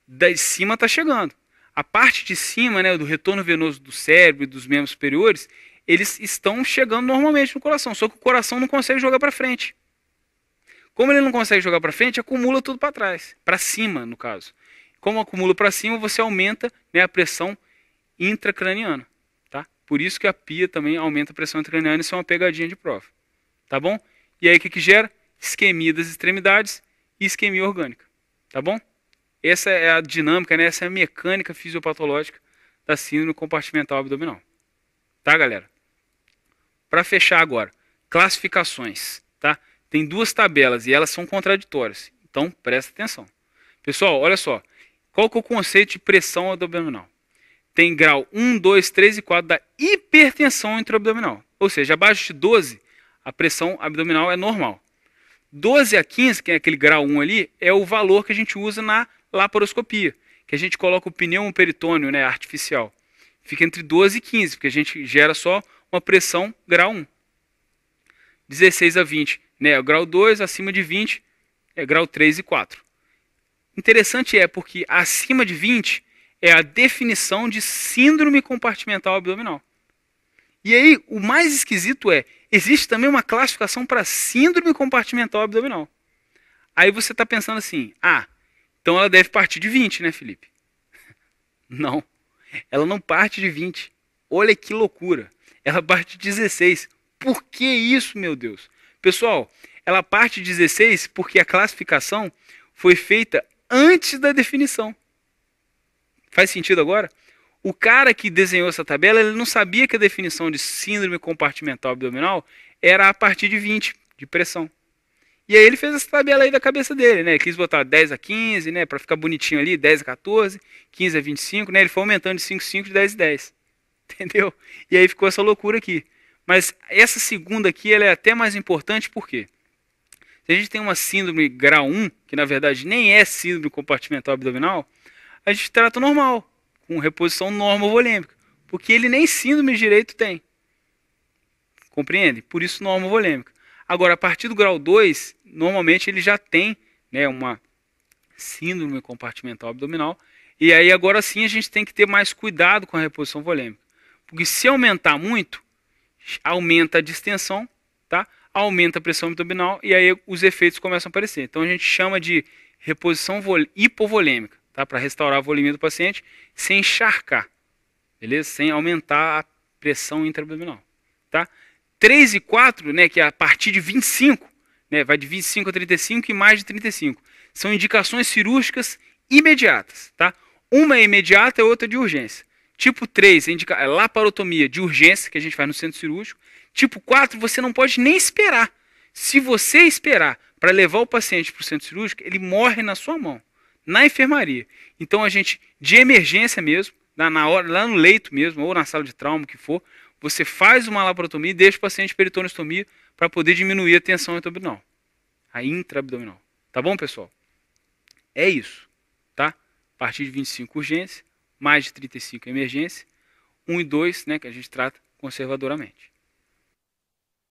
da de cima está chegando. A parte de cima, né, do retorno venoso do cérebro e dos membros superiores, eles estão chegando normalmente no coração, só que o coração não consegue jogar para frente. Como ele não consegue jogar para frente, acumula tudo para trás, para cima, no caso. Como acumula para cima, você aumenta, né, a pressão intracraniana. Tá? Por isso que a pia também aumenta a pressão intracraniana, isso é uma pegadinha de prova. Tá bom? E aí o que gera? Isquemia das extremidades e isquemia orgânica. Tá bom? Essa é a dinâmica, né? Essa é a mecânica fisiopatológica da síndrome compartimental abdominal. Tá, galera? Para fechar agora, classificações. Tá? Tem duas tabelas e elas são contraditórias. Então, presta atenção. Pessoal, olha só. Qual que é o conceito de pressão abdominal? Tem grau 1, 2, 3 e 4 da hipertensão intraabdominal. Ou seja, abaixo de 12, a pressão abdominal é normal. 12 a 15, que é aquele grau 1 ali, é o valor que a gente usa na laparoscopia, que a gente coloca o pneu peritônio, né, artificial. Fica entre 12 e 15, porque a gente gera só uma pressão grau 1. 16 a 20, né, o grau 2, acima de 20, é grau 3 e 4. Interessante porque acima de 20 é a definição de síndrome compartimental abdominal. E aí, o mais esquisito existe também uma classificação para síndrome compartimental abdominal. Aí você está pensando assim, então ela deve partir de 20, né, Felipe? Não, ela não parte de 20. Olha que loucura. Ela parte de 16. Por que isso, meu Deus? Pessoal, ela parte de 16 porque a classificação foi feita antes da definição. Faz sentido agora? O cara que desenhou essa tabela, ele não sabia que a definição de síndrome compartimental abdominal era a partir de 20 de pressão. E aí ele fez essa tabela aí da cabeça dele, né? Ele quis botar 10 a 15, né? Para ficar bonitinho ali, 10 a 14, 15 a 25, né? Ele foi aumentando de 5 a 5, de 10 a 10. Entendeu? E aí ficou essa loucura aqui. Mas essa segunda aqui, ela é até mais importante, por quê? Se a gente tem uma síndrome grau 1, que na verdade nem é síndrome compartimental abdominal, a gente trata normal, com reposição normovolêmica. Porque ele nem síndrome direito tem. Compreende? Por isso normovolêmica. Agora, a partir do grau 2, normalmente ele já tem, né, uma síndrome compartimental abdominal. E aí agora sim a gente tem que ter mais cuidado com a reposição volêmica. Porque se aumentar muito, aumenta a distensão, tá? Aumenta a pressão abdominal e aí os efeitos começam a aparecer. Então a gente chama de reposição hipovolêmica, tá? Para restaurar a volemia do paciente sem encharcar, beleza? Sem aumentar a pressão intraabdominal, tá? 3 e 4, né, que é a partir de 25, né, vai de 25 a 35 e mais de 35. São indicações cirúrgicas imediatas, tá? Uma é imediata e outra de urgência. Tipo 3 é laparotomia de urgência, que a gente faz no centro cirúrgico. Tipo 4, você não pode nem esperar. Se você esperar para levar o paciente para o centro cirúrgico, ele morre na sua mão, na enfermaria. Então a gente, de emergência mesmo, na hora, lá no leito mesmo, ou na sala de trauma, o que for, você faz uma laparotomia e deixa o paciente peritoneostomia para poder diminuir a tensão abdominal, a intraabdominal. Tá bom, pessoal? É isso, tá? A partir de 25 urgência, mais de 35 emergência, 1 e 2, né, que a gente trata conservadoramente.